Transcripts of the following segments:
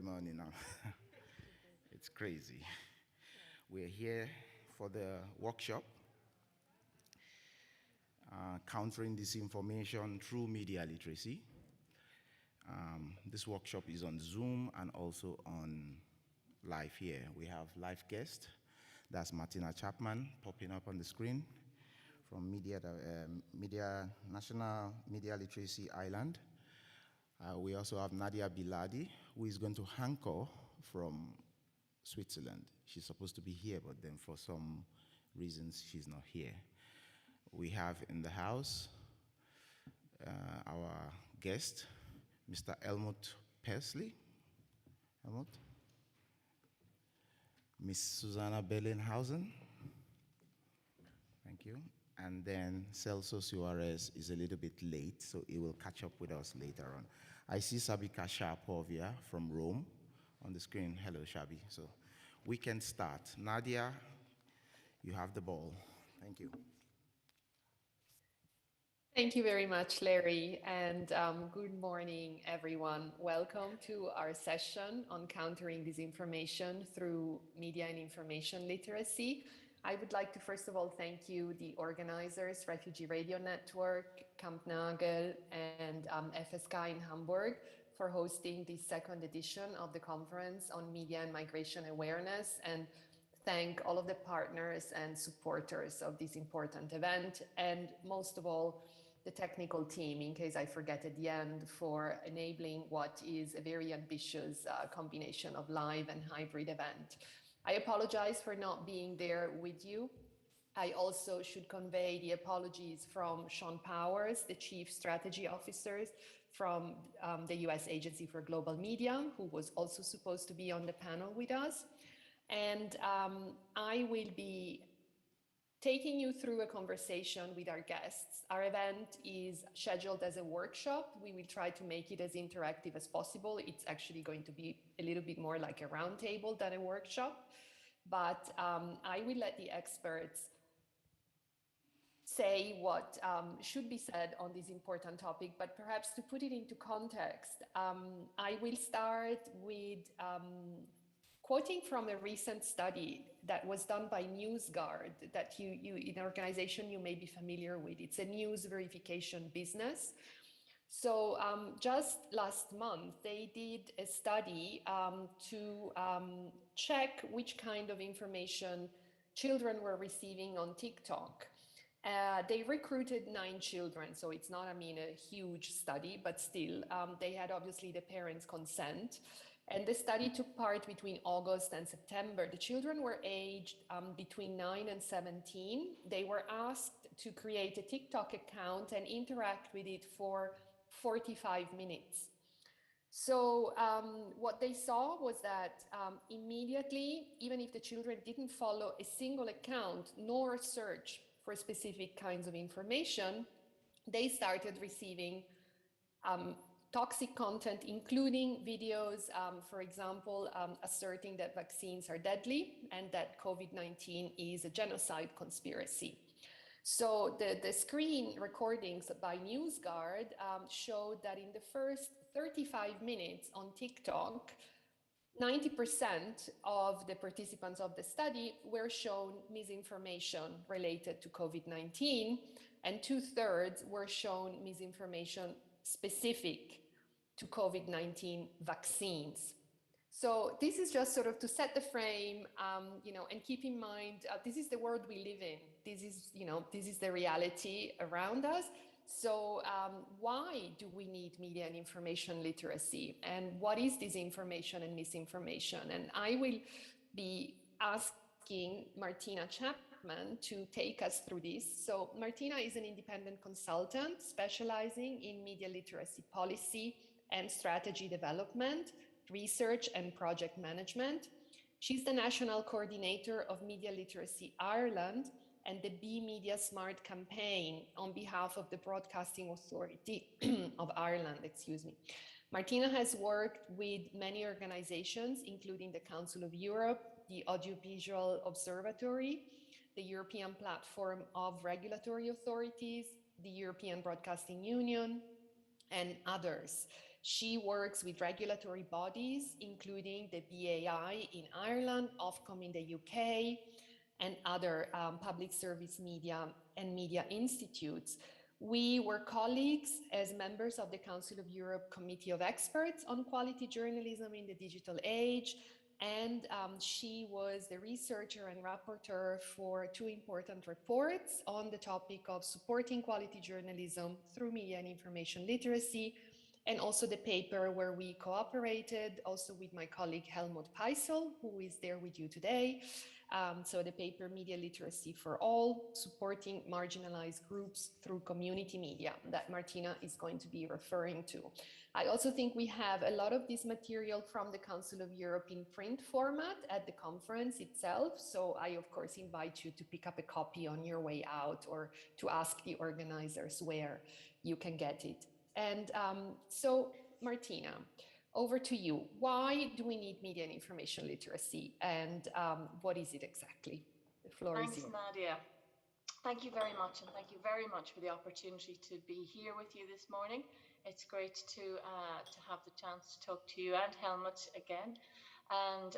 Money now. It's crazy. We're here for the workshop, Countering Disinformation Through Media Literacy. This workshop is on Zoom and also on live here. We have live guest. That's Martina Chapman popping up on the screen from National Media Literacy Island. We also have Nadia Bellardi, who is going to anchor from Switzerland. She's supposed to be here, but then for some reasons, she's not here. We have in the house our guest, Mr. Helmut Persley. Helmut? Miss Susanne Bellinghausen. Thank you. And then Celso Soares is a little bit late, so he will catch up with us later on. I see Sabika Shah Povia from Rome on the screen. Hello, Shabi. So we can start. Nadia, you have the ball. Thank you. Thank you very much, Larry, and good morning, everyone. Welcome to our session on countering disinformation through media and information literacy. I would like to first of all thank you, the organizers, Refugee Radio Network, Kampnagel, and FSK in Hamburg for hosting the second edition of the conference on media and migration awareness, and thank all of the partners and supporters of this important event, and most of all, the technical team, in case I forget at the end, for enabling what is a very ambitious combination of live and hybrid event. I apologize for not being there with you. I also should convey the apologies from Shawn Powers, the Chief Strategy Officer from the US Agency for Global Media, who was also supposed to be on the panel with us. And I will be taking you through a conversation with our guests. Our event is scheduled as a workshop. We will try to make it as interactive as possible. It's actually going to be a little bit more like a roundtable than a workshop, but I will let the experts say what should be said on this important topic, but perhaps to put it into context, I will start with quoting from a recent study that was done by NewsGuard, that you in an organization you may be familiar with. It's a news verification business. So just last month, they did a study to check which kind of information children were receiving on TikTok. They recruited 9 children, so it's not, a huge study, but still, they had obviously the parents' consent. And the study took part between August and September. The children were aged between 9 and 17. They were asked to create a TikTok account and interact with it for 45 minutes. So what they saw was that immediately, even if the children didn't follow a single account nor search for specific kinds of information, they started receiving toxic content, including videos, for example, asserting that vaccines are deadly and that COVID-19 is a genocide conspiracy. So the screen recordings by NewsGuard showed that in the first 35 minutes on TikTok, 90% of the participants of the study were shown misinformation related to COVID-19, and 2/3 were shown misinformation specific to COVID-19 vaccines. So this is just sort of to set the frame, and keep in mind, this is the world we live in. This is the reality around us. So why do we need media and information literacy? And what is disinformation and misinformation? And I will be asking Martina Chapman to take us through this. So Martina is an independent consultant specializing in media literacy policy and strategy development, research and project management. She's the national coordinator of Media Literacy Ireland and the Be Media Smart campaign on behalf of the Broadcasting Authority of Ireland, Martina has worked with many organizations, including the Council of Europe, the Audiovisual Observatory, the European Platform of Regulatory Authorities, the European Broadcasting Union, and others. She works with regulatory bodies, including the BAI in Ireland, Ofcom in the UK, and other public service media and media institutes. We were colleagues as members of the Council of Europe Committee of Experts on Quality Journalism in the Digital Age, and she was the researcher and rapporteur for two important reports on the topic of supporting quality journalism through media and information literacy, and also the paper where we cooperated also with my colleague Helmut Peissel, who is there with you today. So the paper Media Literacy for All, Supporting Marginalized Groups Through Community Media, that Martina is going to be referring to. I also think we have a lot of this material from the Council of Europe in print format at the conference itself. So I, of course, invite you to pick up a copy on your way out or to ask the organizers where you can get it. And so, Martina, over to you. Why do we need media and information literacy, and what is it exactly? The floor is yours. Thanks, Nadia. Thank you very much, and thank you very much for the opportunity to be here with you this morning. It's great to have the chance to talk to you and Helmut again. And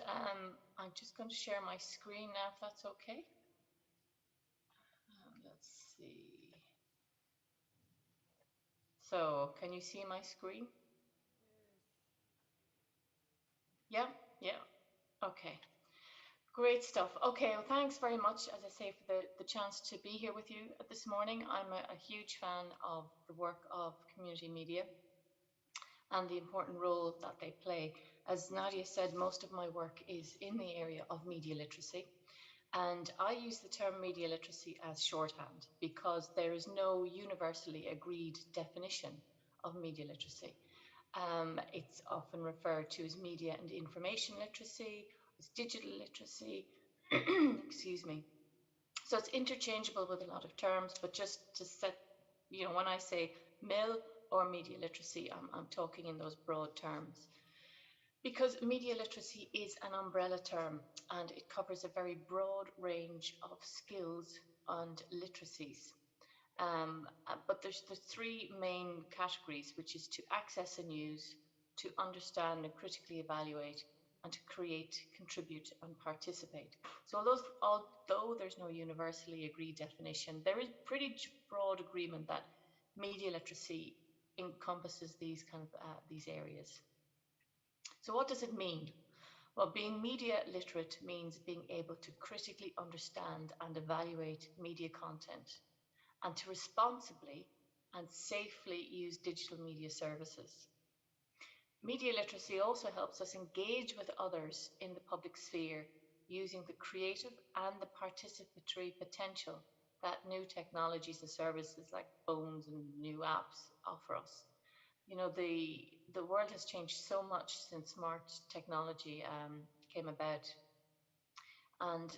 I'm just going to share my screen now, if that's okay. Let's see. So, can you see my screen? Yeah, yeah. Okay. Great stuff. Okay, well, thanks very much, as I say, for the chance to be here with you this morning. I'm a huge fan of the work of community media and the important role that they play. As Nadia said, most of my work is in the area of media literacy. And I use the term media literacy as shorthand because there is no universally agreed definition of media literacy. It's often referred to as media and information literacy, as digital literacy, excuse me. So it's interchangeable with a lot of terms, but just to set, when I say MIL or media literacy, I'm talking in those broad terms. Because media literacy is an umbrella term and it covers a very broad range of skills and literacies. But there's the three main categories, which is to access and use, to understand and critically evaluate, and to create, contribute, and participate. So although there's no universally agreed definition, there is pretty broad agreement that media literacy encompasses these these areas. So what does it mean? Well, being media literate means being able to critically understand and evaluate media content and to responsibly and safely use digital media services. Media literacy also helps us engage with others in the public sphere using the creative and the participatory potential that new technologies and services like phones and new apps offer us. The world has changed so much since smart technology came about, and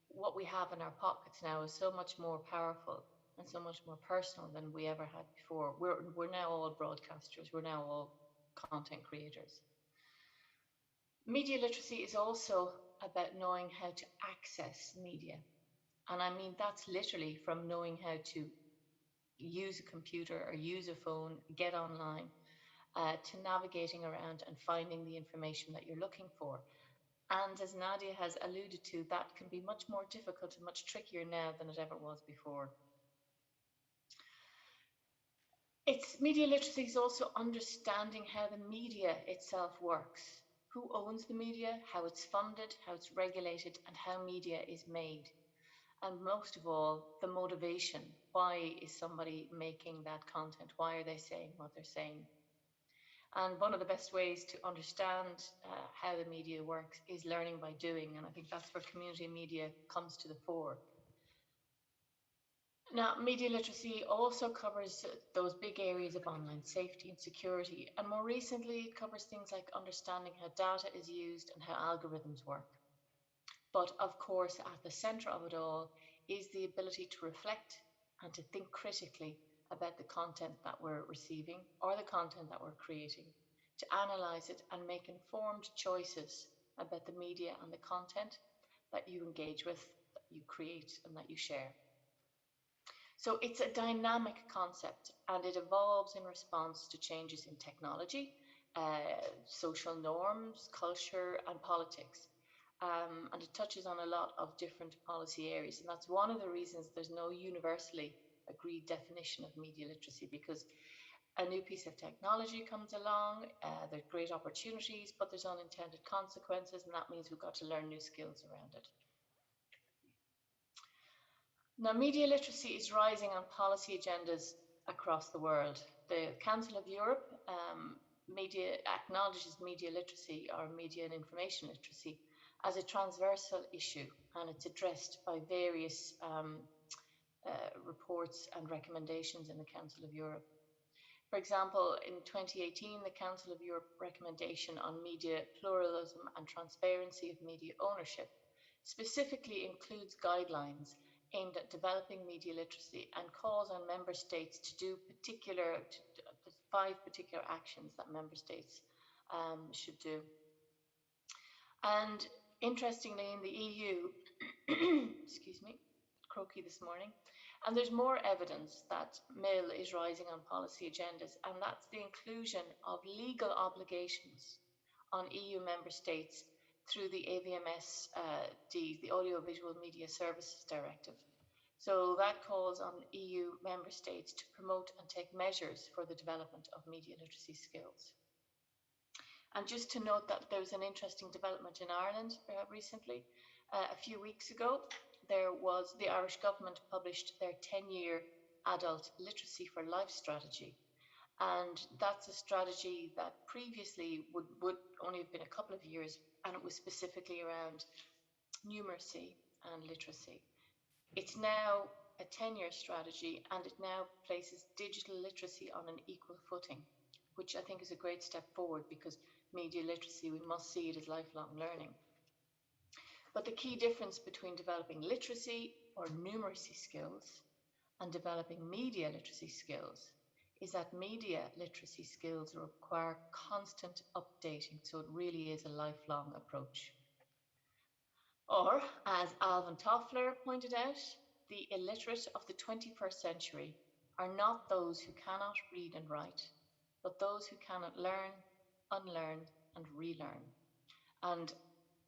what we have in our pockets now is so much more powerful and so much more personal than we ever had before. We're now all broadcasters. We're now all content creators. Media literacy is also about knowing how to access media. And I mean, that's literally from knowing how to use a computer or use a phone, get online, to navigating around and finding the information that you're looking for. And as Nadia has alluded to, that can be much more difficult and much trickier now than it ever was before. Media literacy is also understanding how the media itself works, who owns the media, how it's funded, how it's regulated, and how media is made. And most of all, the motivation. Why is somebody making that content? Why are they saying what they're saying? And one of the best ways to understand how the media works is learning by doing. And I think that's where community media comes to the fore. Now, media literacy also covers those big areas of online safety and security. And more recently, it covers things like understanding how data is used and how algorithms work. But of course, at the center of it all is the ability to reflect and to think critically about the content that we're receiving or the content that we're creating, to analyze it and make informed choices about the media and the content that you engage with, that you create, and that you share. So it's a dynamic concept and it evolves in response to changes in technology, social norms, culture, and politics. And it touches on a lot of different policy areas. And that's one of the reasons there's no universally agreed definition of media literacy, because a new piece of technology comes along, there's great opportunities, but there's unintended consequences, and that means we've got to learn new skills around it. Now, media literacy is rising on policy agendas across the world. The Council of Europe acknowledges media literacy, or media and information literacy, as a transversal issue, and it's addressed by various reports and recommendations in the Council of Europe. For example, in 2018, the Council of Europe recommendation on media pluralism and transparency of media ownership specifically includes guidelines aimed at developing media literacy and calls on member states to do the 5 particular actions that member states should do. And interestingly, in the EU, excuse me, croaky this morning, and there's more evidence that MIL is rising on policy agendas, and that's the inclusion of legal obligations on EU member states through the AVMS-D, the Audiovisual Media Services Directive. So that calls on EU member states to promote and take measures for the development of media literacy skills. And just to note that there was an interesting development in Ireland recently. A few weeks ago, the Irish government published their 10-year adult literacy for life strategy. And that's a strategy that previously would only have been a couple of years, and it was specifically around numeracy and literacy. It's now a 10-year strategy, and it now places digital literacy on an equal footing, which I think is a great step forward, because media literacy, we must see it as lifelong learning. But the key difference between developing literacy or numeracy skills and developing media literacy skills is that media literacy skills require constant updating, so it really is a lifelong approach. Or, as Alvin Toffler pointed out, the illiterate of the 21st century are not those who cannot read and write, but those who cannot learn, unlearn, and relearn. And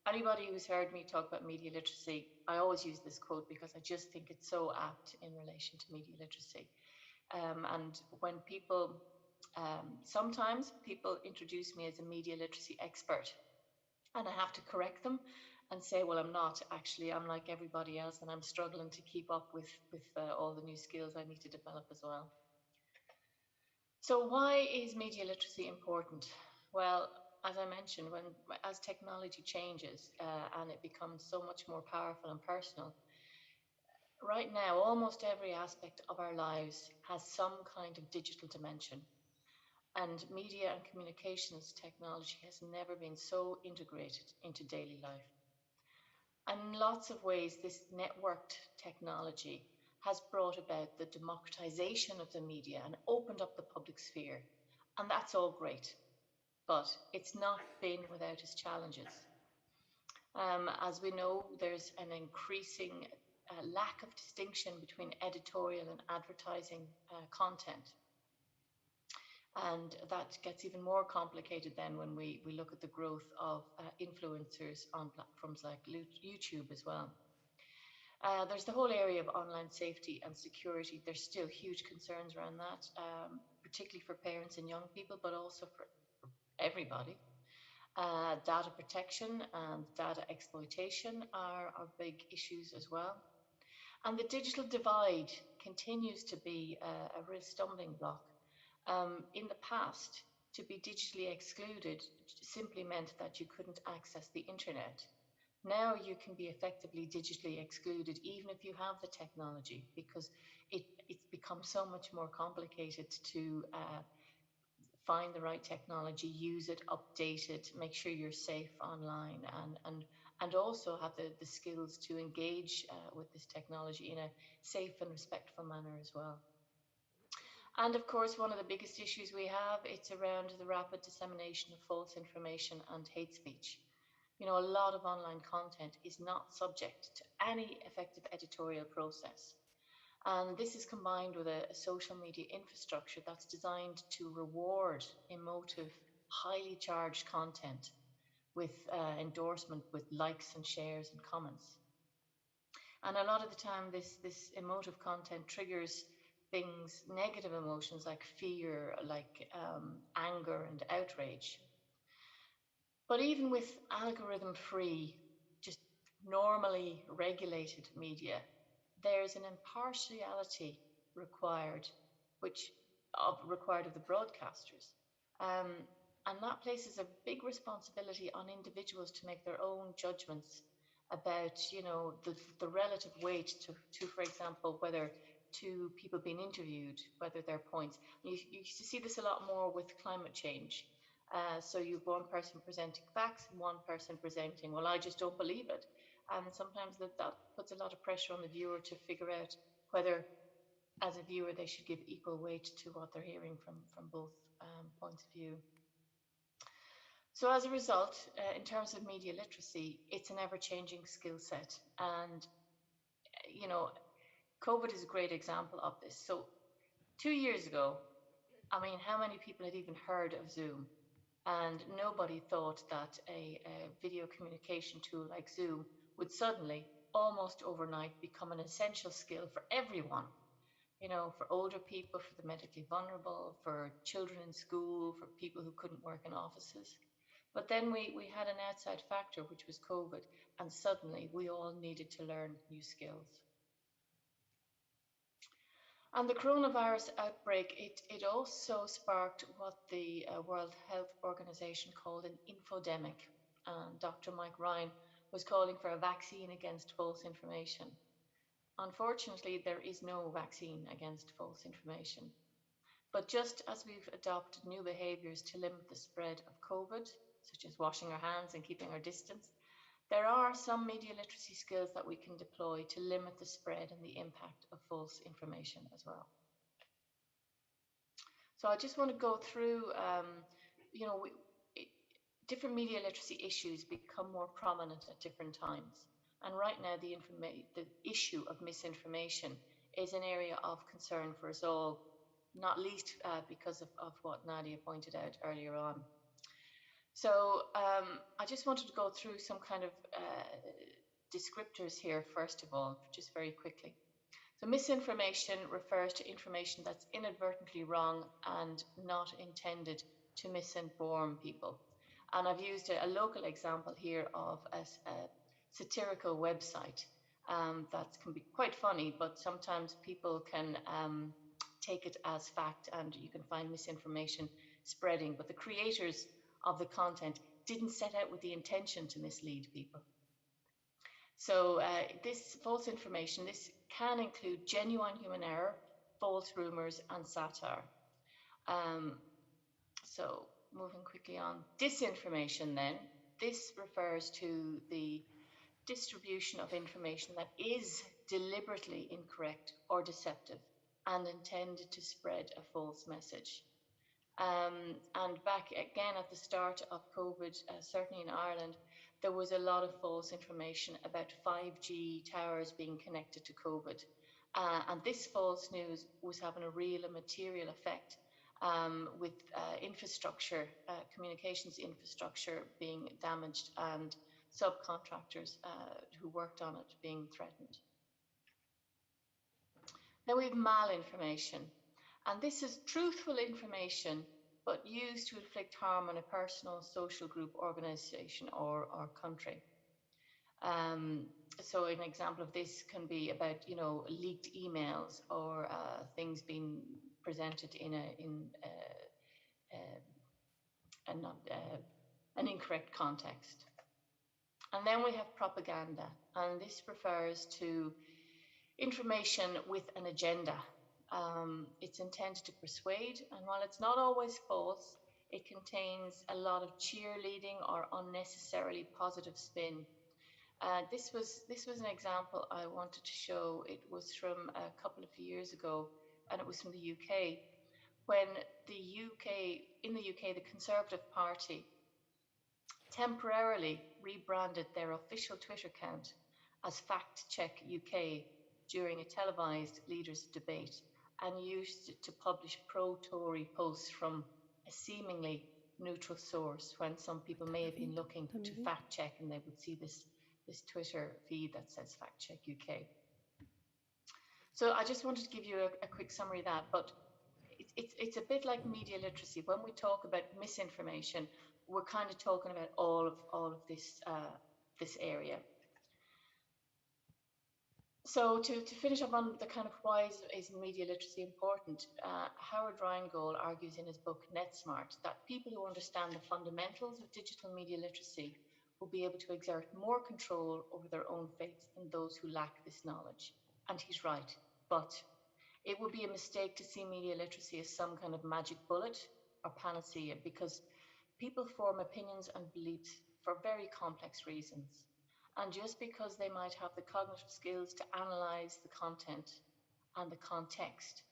anybody who's heard me talk about media literacy, I always use this quote because I just think it's so apt in relation to media literacy. And when people, sometimes people introduce me as a media literacy expert, and I have to correct them and say, well, I'm not. Actually, I'm like everybody else, and I'm struggling to keep up with all the new skills I need to develop as well. So why is media literacy important? Well, as I mentioned, as technology changes and it becomes so much more powerful and personal, right now, almost every aspect of our lives has some kind of digital dimension. And media and communications technology has never been so integrated into daily life. And in lots of ways, this networked technology has brought about the democratization of the media and opened up the public sphere. And that's all great, but it's not been without its challenges. As we know, there's an increasing lack of distinction between editorial and advertising content. And that gets even more complicated then when we look at the growth of influencers on platforms like YouTube as well. There's the whole area of online safety and security. There's still huge concerns around that, particularly for parents and young people, but also for everybody. Data protection and data exploitation are big issues as well. And the digital divide continues to be a real stumbling block. In the past, to be digitally excluded simply meant that you couldn't access the internet. Now you can be effectively digitally excluded even if you have the technology, because it's become so much more complicated to find the right technology, use it, update it, make sure you're safe online, and also have the skills to engage with this technology in a safe and respectful manner as well. And of course, one of the biggest issues we have, it's around the rapid dissemination of false information and hate speech. You know, a lot of online content is not subject to any effective editorial process. And this is combined with a social media infrastructure that's designed to reward emotive highly charged content with endorsement, with likes and shares and comments. And a lot of the time, this emotive content triggers things, negative emotions like fear, like anger and outrage. But even with algorithm-free, just normally regulated media, there's an impartiality required, required of the broadcasters. Um, and that places a big responsibility on individuals to make their own judgments about, the relative weight to, for example, whether two people being interviewed, whether their points. You see this a lot more with climate change. So you've one person presenting facts and one person presenting, well, I just don't believe it. And sometimes that puts a lot of pressure on the viewer to figure out whether, as a viewer, they should give equal weight to what they're hearing from both points of view. So as a result, in terms of media literacy, it's an ever-changing skill set. And, COVID is a great example of this. So 2 years ago, I mean, how many people had even heard of Zoom? And nobody thought that a video communication tool like Zoom would suddenly, almost overnight, become an essential skill for everyone. For older people, for the medically vulnerable, for children in school, for people who couldn't work in offices. But then we had an outside factor, which was COVID, and suddenly we all needed to learn new skills. And the coronavirus outbreak, it also sparked what the World Health Organization called an infodemic. And Dr. Mike Ryan was calling for a vaccine against false information. Unfortunately, there is no vaccine against false information. But just as we've adopted new behaviours to limit the spread of COVID, such as washing our hands and keeping our distance, there are some media literacy skills that we can deploy to limit the spread and the impact of false information as well. So I just want to go through, different media literacy issues become more prominent at different times. And right now, the issue of misinformation is an area of concern for us all, not least because of what Nadia pointed out earlier on. So I just wanted to go through some kind of descriptors here, first of all, just very quickly. So misinformation refers to information that's inadvertently wrong and not intended to misinform people. And I've used a local example here of a satirical website that can be quite funny, but sometimes people can take it as fact and you can find misinformation spreading. But the creators of the content didn't set out with the intention to mislead people. So this false information, this can include genuine human error, false rumors, and satire. So moving quickly on, disinformation then, this refers to the distribution of information that is deliberately incorrect or deceptive and intended to spread a false message. And back again at the start of COVID, certainly in Ireland, there was a lot of false information about 5G towers being connected to COVID. And this false news was having a real and material effect with infrastructure, communications infrastructure being damaged and subcontractors who worked on it being threatened. Then we have malinformation. And this is truthful information, but used to inflict harm on a personal, social group, organization, or country. So an example of this can be about, leaked emails or things being presented in an incorrect context. And then we have propaganda, and this refers to information with an agenda. It's intended to persuade, and while it's not always false, it contains a lot of cheerleading or unnecessarily positive spin. This was an example I wanted to show. It was from a couple of years ago, and it was from the UK, when in the UK, the Conservative Party temporarily rebranded their official Twitter account as Fact Check UK during a televised leaders' debate and used it to publish pro-Tory posts from a seemingly neutral source, when some people may have been looking to fact check and they would see this Twitter feed that says fact check UK. So I just wanted to give you a quick summary of that, but it's a bit like media literacy. When we talk about misinformation, we're kind of talking about all of this area. So to finish up on the kind of why is media literacy important, Howard Rheingold argues in his book NetSmart that people who understand the fundamentals of digital media literacy will be able to exert more control over their own fates than those who lack this knowledge. And he's right, but it would be a mistake to see media literacy as some kind of magic bullet or panacea, because people form opinions and beliefs for very complex reasons. And just because they might have the cognitive skills to analyze the content and the context,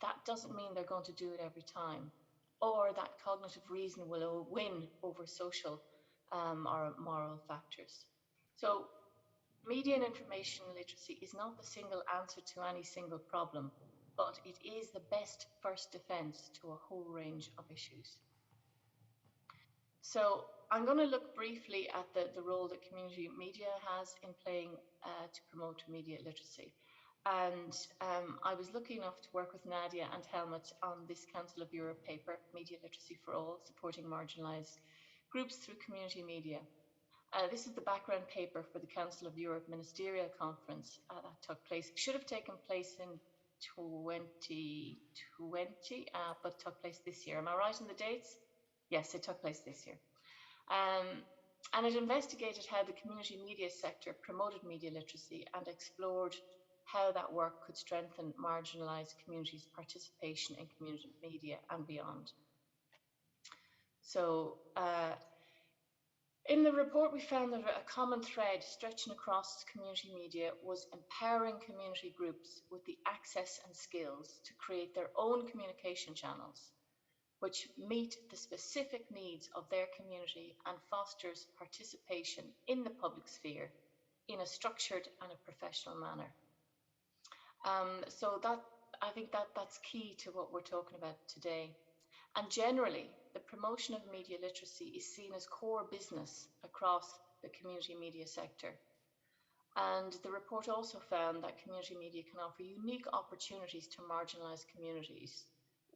that doesn't mean they're going to do it every time, or that cognitive reason will win over social or moral factors. So media and information literacy is not the single answer to any single problem, but it is the best first defense to a whole range of issues. So I'm going to look briefly at the role that community media has in playing to promote media literacy. And I was lucky enough to work with Nadia and Helmut on this Council of Europe paper, Media Literacy for All, Supporting Marginalised Groups Through Community Media. This is the background paper for the Council of Europe Ministerial Conference that took place. It should have taken place in 2020, but took place this year. Am I right in the dates? Yes, it took place this year. And it investigated how the community media sector promoted media literacy and explored how that work could strengthen marginalised communities' participation in community media and beyond. So in the report, we found that a common thread stretching across community media was empowering community groups with the access and skills to create their own communication channels, which meet the specific needs of their community and fosters participation in the public sphere in a structured and a professional manner. So I think that's key to what we're talking about today. And generally, the promotion of media literacy is seen as core business across the community media sector. And the report also found that community media can offer unique opportunities to marginalised communities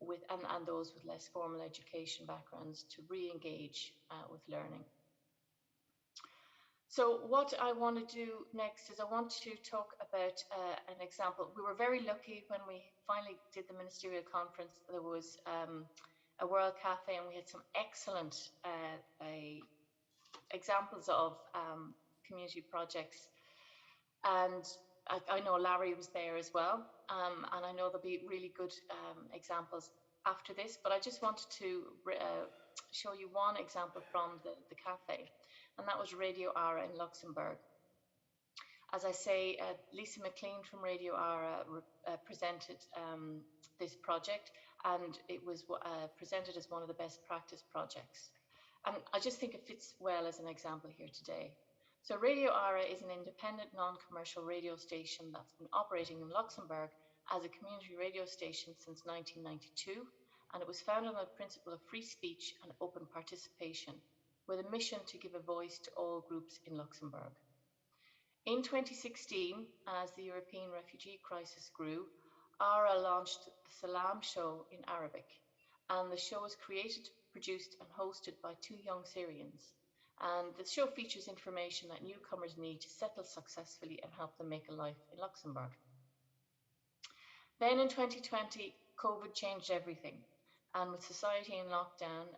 and those with less formal education backgrounds to re-engage with learning. So what I want to do next is I want to talk about an example. We were very lucky when we finally did the ministerial conference. There was a World Cafe, and we had some excellent examples of community projects. And I know Larry was there as well, and I know there'll be really good examples after this, but I just wanted to show you one example from the cafe, and that was Radio Ara in Luxembourg. As I say, Lisa McLean from Radio Ara presented this project, and it was presented as one of the best practice projects. And I just think it fits well as an example here today. So Radio Ara is an independent, non-commercial radio station that's been operating in Luxembourg as a community radio station since 1992, and it was founded on the principle of free speech and open participation, with a mission to give a voice to all groups in Luxembourg. In 2016, as the European refugee crisis grew, ARA launched the Salam Show in Arabic, and the show was created, produced and hosted by two young Syrians. And the show features information that newcomers need to settle successfully and help them make a life in Luxembourg. Then in 2020, COVID changed everything. And with society in lockdown,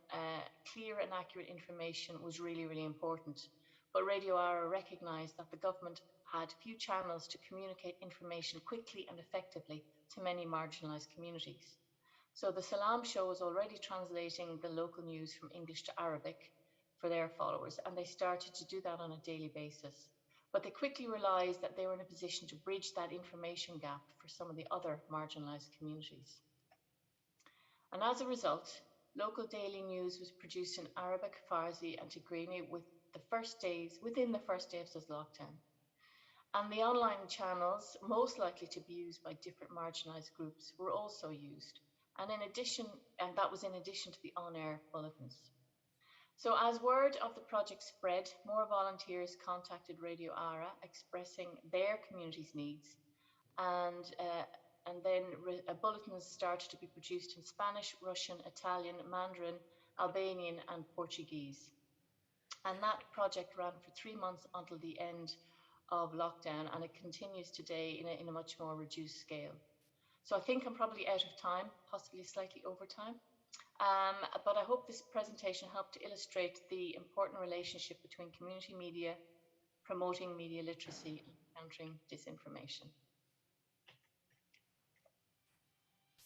clear and accurate information was really, really important. But Radio Ara recognised that the government had few channels to communicate information quickly and effectively to many marginalised communities. So the Salam Show was already translating the local news from English to Arabic for their followers, and they started to do that on a daily basis. But they quickly realised that they were in a position to bridge that information gap for some of the other marginalised communities. And as a result, local daily news was produced in Arabic, Farsi and Tigrinya within the first days of lockdown. And the online channels most likely to be used by different marginalised groups were also used. And that was in addition to the on-air bulletins. So as word of the project spread, more volunteers contacted Radio ARA expressing their community's needs, and then bulletins started to be produced in Spanish, Russian, Italian, Mandarin, Albanian, and Portuguese. And that project ran for 3 months until the end of lockdown, and it continues today in a much more reduced scale. So I think I'm probably out of time, possibly slightly over time. But I hope this presentation helped to illustrate the important relationship between community media, promoting media literacy, and countering disinformation.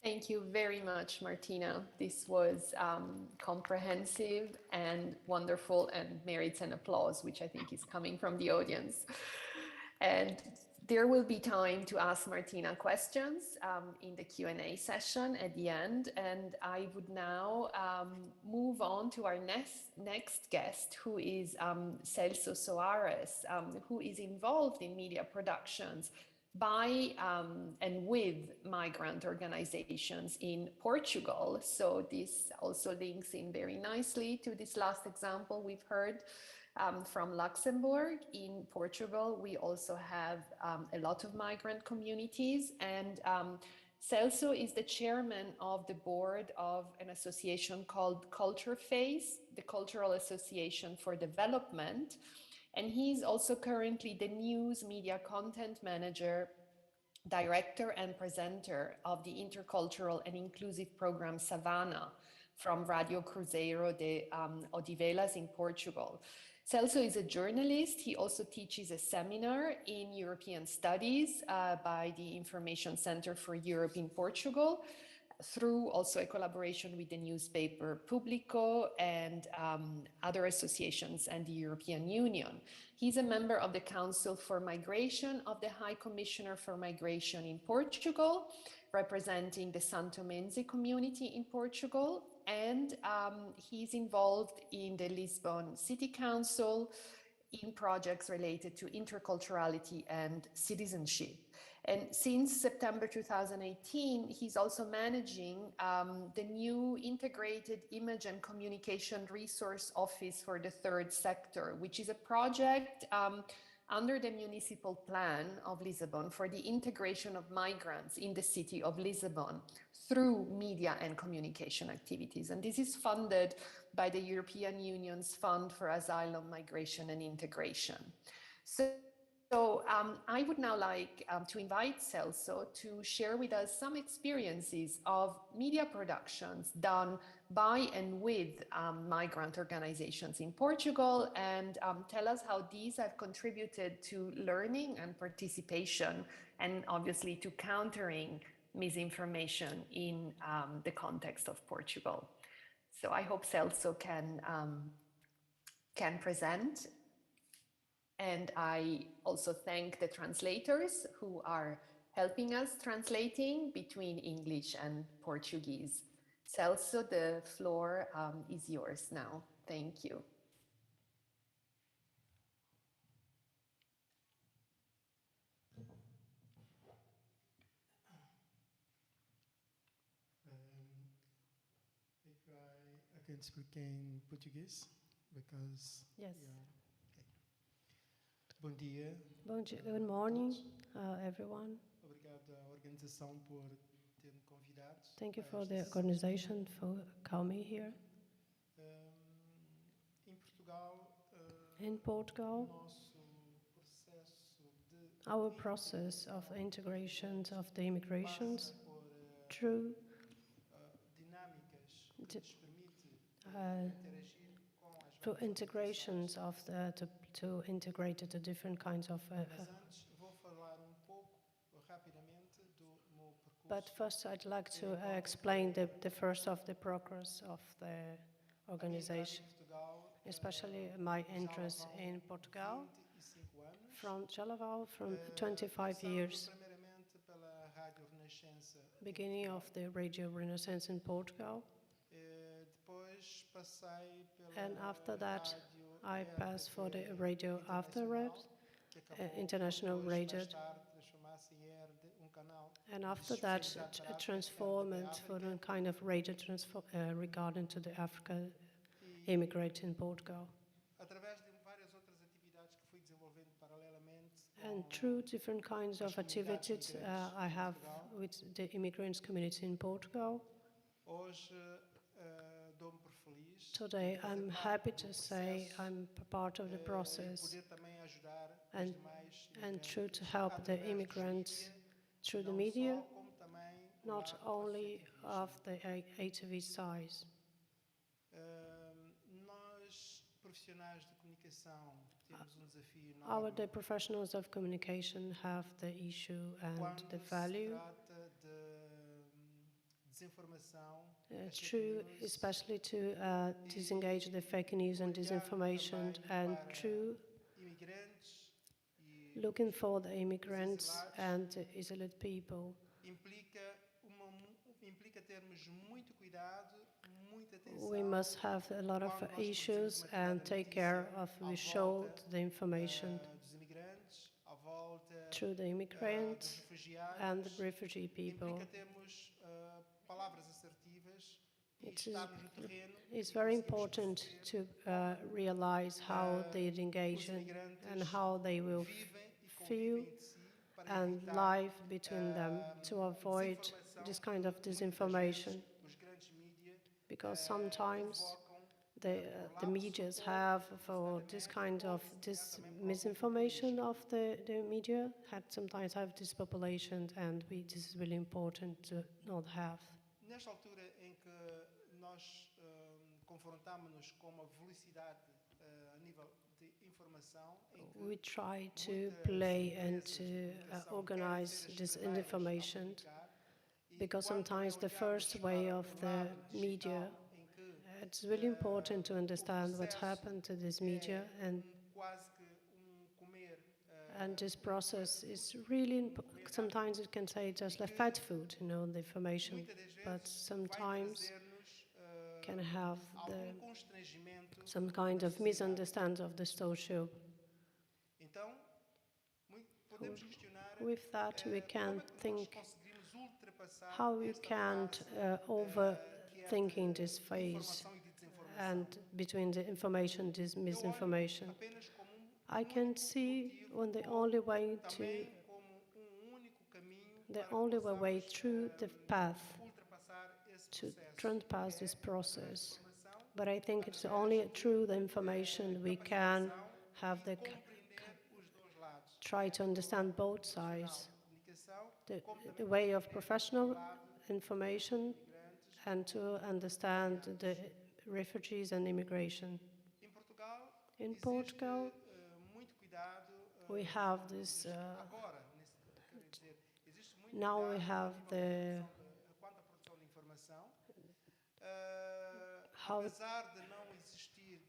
Thank you very much, Martina. This was comprehensive and wonderful and merits an applause, which I think is coming from the audience. And there will be time to ask Martina questions in the Q&A session at the end. And I would now move on to our next guest, who is Celso Soares, who is involved in media productions by and with migrant organizations in Portugal. So this also links in very nicely to this last example we've heard from Luxembourg. In Portugal, we also have a lot of migrant communities, and Celso is the chairman of the board of an association called CulturFACE, the Cultural Association for Development. And he's also currently the news media content manager, director and presenter of the intercultural and inclusive program Savannah from Radio Cruzeiro de Odivelas in Portugal. Celso is a journalist. He also teaches a seminar in European Studies by the Information Center for Europe in Portugal, through also a collaboration with the newspaper Público and other associations and the European Union. He's a member of the Council for Migration of the High Commissioner for Migration in Portugal, representing the Santomense community in Portugal, and he's involved in the Lisbon City Council in projects related to interculturality and citizenship. And since September 2018, he's also managing the new Integrated Image and Communication Resource Office for the Third Sector, which is a project under the municipal plan of Lisbon for the integration of migrants in the city of Lisbon through media and communication activities. And this is funded by the European Union's Fund for Asylum, Migration and Integration. So I would now like to invite Celso to share with us some experiences of media productions done by and with migrant organizations in Portugal, and tell us how these have contributed to learning and participation, and obviously to countering misinformation in the context of Portugal. So I hope Celso can present. And I also thank the translators who are helping us translating between English and Portuguese. Celso, the floor is yours now. Thank you. If I can speak in Portuguese, because... Yes. Yeah. Bom dia. Good morning, everyone. Obrigado à organização por ter me convidado. Thank you for the organization for coming here. Em Portugal, our process of integration of the immigrations through through integrations of the to integrate the different kinds of. But first, I'd like to explain the first of the progress of the organization, especially my interest in Portugal. From Jalaval, from 25 years, beginning of the Radio Renaissance in Portugal. And after that, I passed for the radio after international radio. And after that, transformed for a kind of radio regarding to the Africa. immigrate in Portugal. através de várias outras atividades que fui desenvolvendo paralelamente And com through different kinds as of comunidades activities migrantes I em have Portugal, with the immigrants community in Portugal, hoje dou-me por feliz today de fazer I'm parte happy do to say processo I'm part of the e process poder também ajudar and, os demais and through to imigrantes help the através dos immigrants mídia, through the não media, só como também o not lado only of associativismo. the ATV size. Nós, profissionais de comunicação, temos desafio Our enorme the professionals of communication have the issue and the quando se value. trata de desinformação, as fake True, news, especially to disengage the fake news and disinformation, também and para true, imigrantes e looking for the os immigrants exilados, and the isolated people. implica termos muito cuidado, muita atenção We must have a lot of quando nós issues produzimos uma and determinada take care notícia of, à we show volta, the information dos imigrantes, à volta through the dos immigrants refugiados. and the refugee people. Implica termos palavras assertivas e It is, estarmos no terreno it's e very conseguirmos important perceber to realize how they engage os and imigrantes how they will vivem e feel convivem entre si para and evitar life between them to avoid desinformação this kind of que muitas disinformation, vezes os grandes mídia because sometimes evocam the medias have for this kind of this misinformation of the media had sometimes have this population, and this is really important to not have. Nesta altura em que nós confrontamos-nos com uma velocidade a nível de informação, em que We try to muitas play and empresas to de comunicação organize querem ser this as primeiras a information, publicar, e because quando sometimes the olhamos first way para of o the lado media, digital, em que it's really important to o understand what processo happened to this media, and quase que comer this process is really, sometimes you can say just like fat food, the information, muitas das but vezes vai sometimes trazer-nos can have algum constrangimento. some kind of misunderstanding of the social. Então, podemos questionar With that, we como can é que nós think conseguimos ultrapassar how we esta can't fase que é overthinking de this phase informação e de desinformação. and between the information and this Eu olho misinformation. apenas como I can see when the only way to, também como único caminho the para only que way possamos through the path ultrapassar esse to processo. transpass this Através process. da informação, But I think it's através only de, through the information we can capacitação have e the compreender os dois lados. try to understand both Profissional sides, de comunicação, the, como também the way of compreender professional o lado information imigrantes. and to understand the refugees and immigration. Em Portugal, In existe Portugal, muito cuidado. we have this, Agora, quero dizer, existe muito now we cuidado have the, quanto à produção de informação. how Apesar de não existir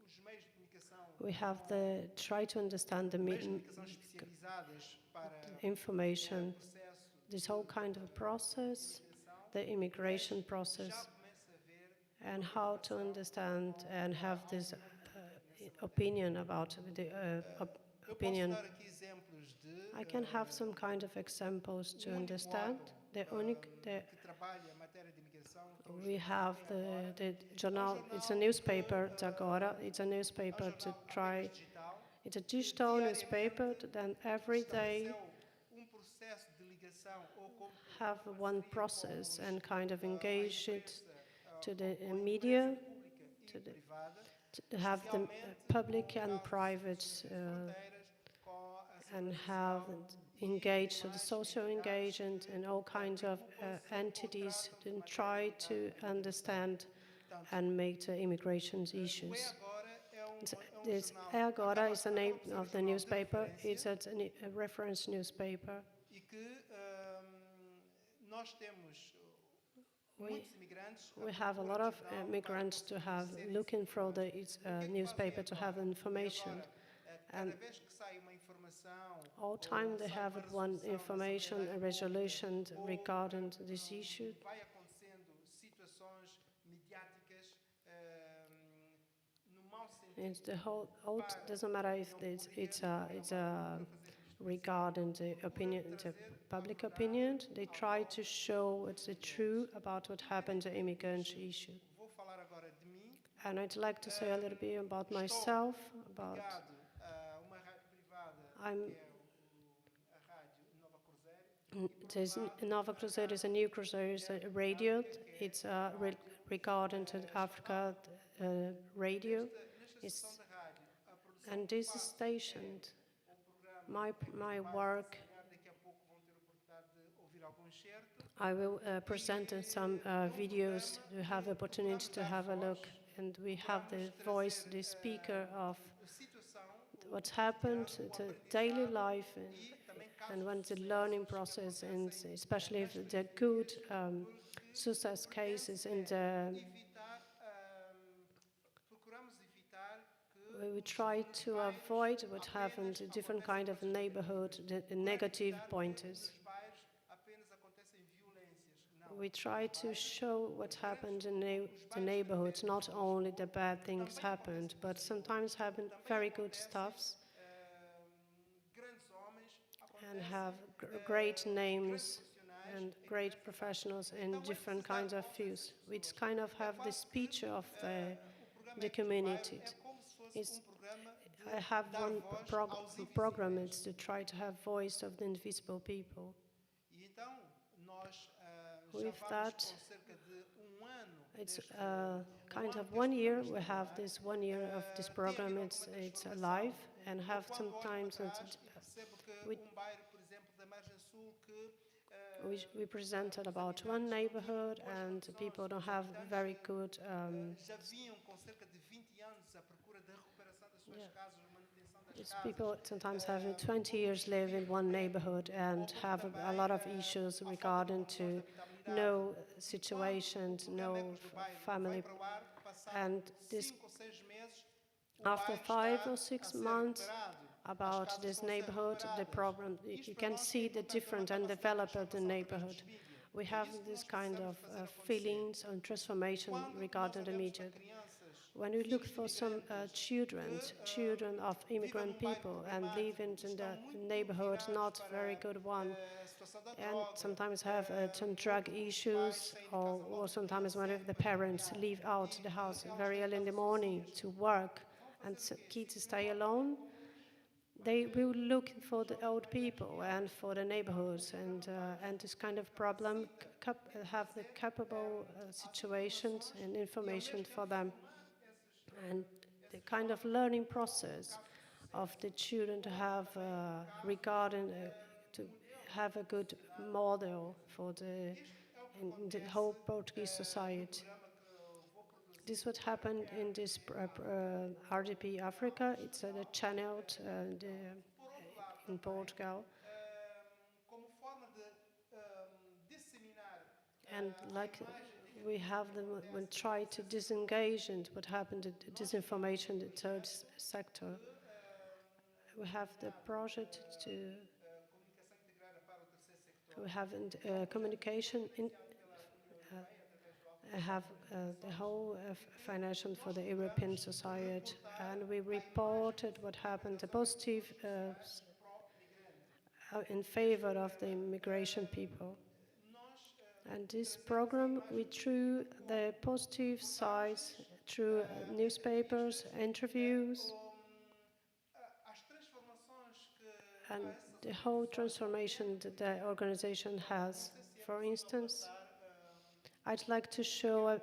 os meios de comunicação, we have the, try to understand the meios de comunicação especializados para information, processo this whole kind of process, the immigration process, já começa a ver and how to understand and have this opinion about the eu posso opinion. dar aqui exemplos de I can have some kind of examples to understand. The unique, que trabalha a matéria de imigração, que é o we have Agora. the journal. It's a newspaper. Agora, it's a newspaper to try. Digital. It's a digital newspaper. Then every day Estabeleceu processo de ligação ou como have one process and kind of engage it to the com a media, pública e to the, privada, to have the public and private fronteiras, com a and have engaged to the social engagement and all kinds of entities and try to understand and make the immigration issues. This Agora is the name of the newspaper. It's a reference newspaper. e que nós temos We, muitos imigrantes we have a lot of migrants to have looking for the newspaper to have information. cada vez que sai uma informação All time they have one information, a resolution regarding this issue. vai acontecendo situações mediáticas no mau sentido It's the whole. Doesn't matter if it's a regarding the opinion, the public opinion. They try to show what's the true about what happened to immigrant issue. vou falar agora And I'd like to say a little bit about myself, about ligado a uma rádio privada, I'm- que é a rádio Nova Cruzeiro. there's Nova Cruzeiro is a new Cruzeiro is a radio. It's regarding to Africa radio. Nesta estação de rádio, a produção And que this faço station, é o programa my work, daqui a pouco vão ter a oportunidade de ouvir algum certo. I will present in some videos to have the opportunity to have a look, and we have the voice, the speaker of A situação, what's happened, the daily life, and when the learning process, and especially if the good success cases in the evitar, procuramos evitar que we try to avoid what happened in different kind of neighborhood, the negative pointers. nos bairros apenas acontecem violências. Não. We try to show what happened in the neighborhoods, not only the bad things happened, but sometimes happen very good stuffs Grandes homens and have great names and great professionals in different kinds of fields. We kind of have this picture of the community. It's, I have one program, it's to try to have voice of the invisible people. E então nós já With vamos that, com cerca de ano it's deste kind of 1 year. We have this 1 year of this program. It's alive and have sometimes percebo que bairro, por exemplo, da margem sul que we presented about one neighborhood and people don't have very good. já vinham com cerca de 20 anos à procura da recuperação das suas casas, manutenção das These casas. people sometimes have 20 years live in one neighborhood and have a lot of issues regarding to no situations, no family. Para o ar, passado And this, 5 ou 6 meses, o after bairro 5 está or a 6 ser months, recuperado. about As casas this estão a ser neighborhood, the recuperadas. problem, you can see the different and develop of the neighborhood. We have this kind of feelings and transformation regarding the media. When we look for some children of immigrant people and live in the neighborhood, not very good one, and sometimes have some drug issues, or sometimes when the parents leave out the house very early in the morning to work and kids stay alone, they will look for the old people and for the neighborhoods, and this kind of problem have the capable situations and information for them, and the kind of learning process of the children to have regarding to have a good model for in the whole Portuguese society. This what happened in this RDP Africa. It's a channel in Portugal. And like we have them when try to disengage and what happened to disinformation in the third sector. We have the project to we have communication in have the whole financial for the European society, and we reported what happened, the positive in favor of the immigration people. And this program, we through the positive sides, through newspapers, interviews, and the whole transformation that the organization has. For instance, I'd like to show,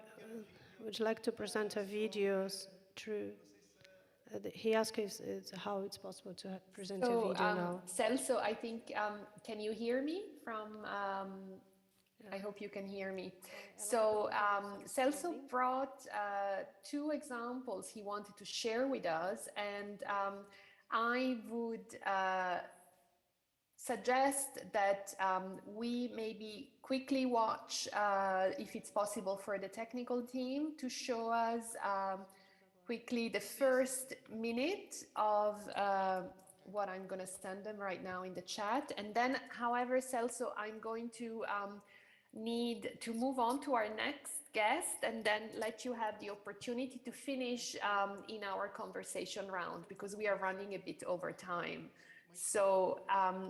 would like to present a video through. He asked us how it's possible to present a video now. Celso, I think, can you hear me from, I hope you can hear me. So Celso brought 2 examples he wanted to share with us, and I would suggest that we maybe quickly watch, if it's possible for the technical team, to show us quickly the first minute of what I'm going to send them right now in the chat. And then, however, Celso, I'm going to need to move on to our next guest and then let you have the opportunity to finish in our conversation round, because we are running a bit over time. So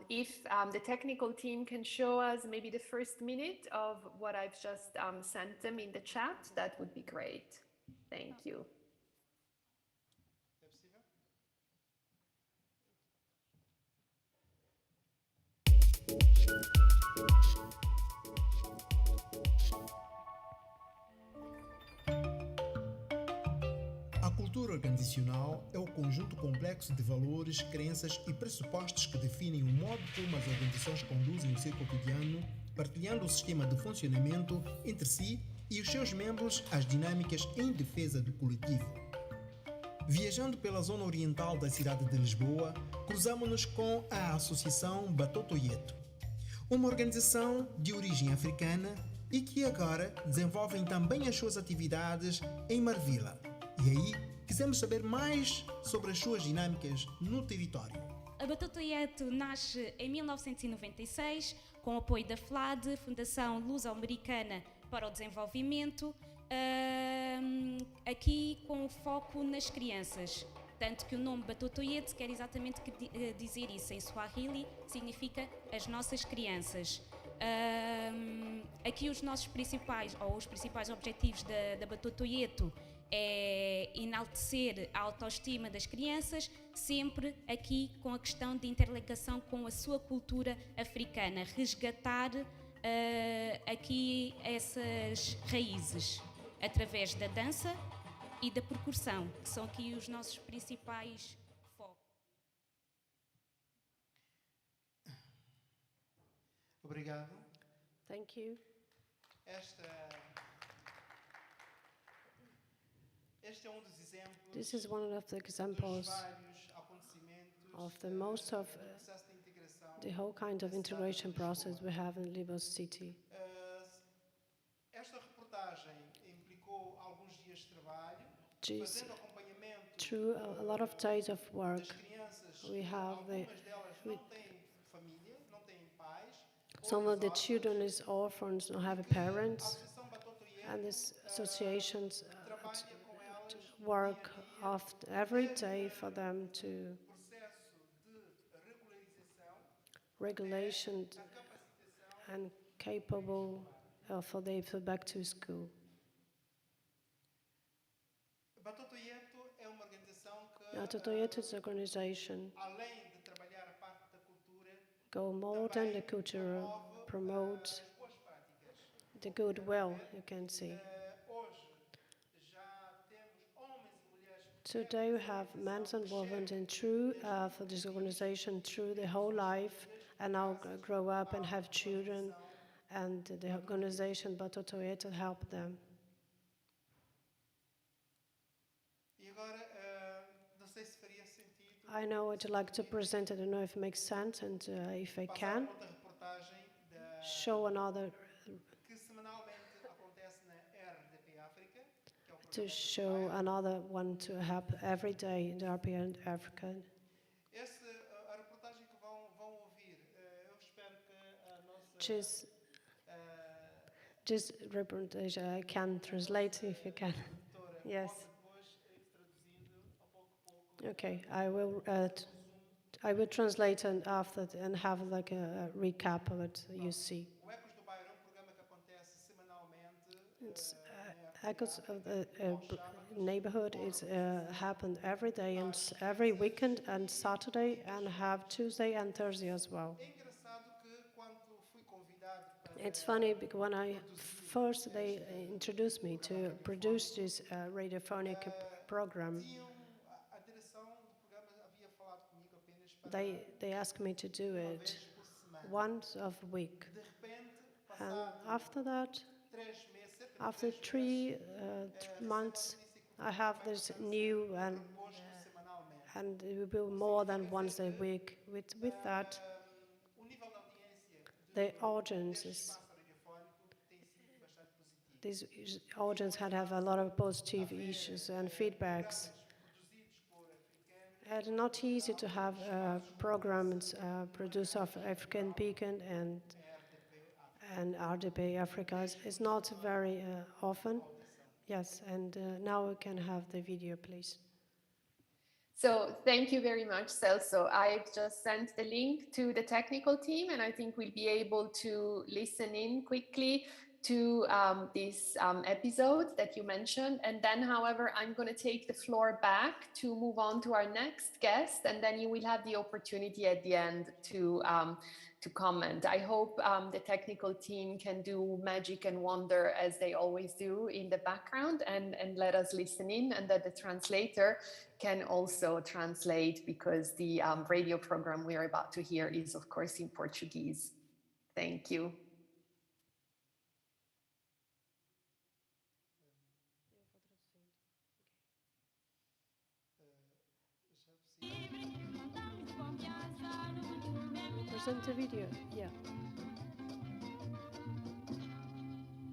if the technical team can show us maybe the first minute of what I've just sent them in the chat, that would be great. Thank you. A cultura organizacional é o conjunto complexo de valores, crenças e pressupostos que definem o modo como as organizações conduzem o seu cotidiano, partilhando o sistema de funcionamento entre si e os seus membros às dinâmicas em defesa do coletivo. Viajando pela zona oriental da cidade de Lisboa, cruzamos-nos com a Associação Batotoyeto, uma organização de origem africana e que agora desenvolvem também as suas atividades em Marvila. E aí, quisemos saber mais sobre as suas dinâmicas no território. A Batotoyeto nasce em 1996 com o apoio da FLAD, Fundação Luso-Americana para o Desenvolvimento, aqui com o foco nas crianças. Tanto que o nome Batotoyeto quer exatamente dizer isso. Em Swahili significa as nossas crianças. Aqui os principais objetivos da Batotoyeto é enaltecer a autoestima das crianças, sempre aqui com a questão de interligação com a sua cultura africana, resgatar aqui essas raízes através da dança e da percussão, que são aqui os nossos principais focos. Obrigado. Thank you. Este é dos exemplos This is one of the examples vários acontecimentos of the most of do processo de integração. the whole kind of integration process we have in Libya City. Esta reportagem implicou alguns dias de trabalho, Just fazendo acompanhamento through a lot of days of work, das crianças. we have Algumas delas não têm família, não têm pais. some of the children is orphans, don't have parents, A Associação Batotoyeto and these associations trabalha com elas work every day for them to processo de regularização, regulation a capacitação. and capable for they go back to school. Batotoyeto é uma organização que, Batotoyeto's organization além de trabalhar a parte da cultura, go more than the culture, promote as boas práticas. the goodwill, you can see. Hoje já temos homens e mulheres Today we have men and women in true for this organization through the whole life and now grow up and have children, and the organization Batotoyeto help them. e agora não sei se faria sentido I know I'd like to present, I don't know if it makes sense, and if I passar can, outra reportagem show another, que semanalmente acontece na RDP África, que é o to programa show another one to help every day in the European Africa. a reportagem que vão ouvir, eu espero que a nossa Just representation, I can translate if you can. tradutora Yes. possa depois ir traduzindo a pouco. Okay, I will translate and after and have like a recap of it you see. O Ecos do Bairro é um programa que acontece semanalmente. It's na Echoes RDP of the África, aos sábados. neighborhood. It's happened every day and every weekend and Saturday, and have Tuesday and Thursday as well. É engraçado que quando fui convidado para It's funny because when first they introduced me to produce this radiophonic program, a direção do programa havia falado comigo apenas para they asked me to do uma it vez por semana. once a week. De repente, And passado after that, 3 meses, cerca de after 3 3 months, I have this new and posto semanalmente. and it will be more than once a week. With that, O nível de audiência the deste audiences, espaço radiofónico tem sido bastante positivo. this audience had have a lot of positive issues and feedbacks. Produzidos por africanos, It's not easy to have programs produced of African Beacon and RDP Africa. It's not very often. Yes, and now we can have the video, please. So thank you very much, Celso. I've just sent the link to the technical team, and I think we'll be able to listen in quickly to this episode that you mentioned. And then, however, I'm going to take the floor back to move on to our next guest, and then you will have the opportunity at the end to comment. I hope the technical team can do magic and wonder as they always do in the background and let us listen in, and that the translator can also translate, because the radio program we are about to hear is, of course, in Portuguese. Thank you. Present the video, yeah.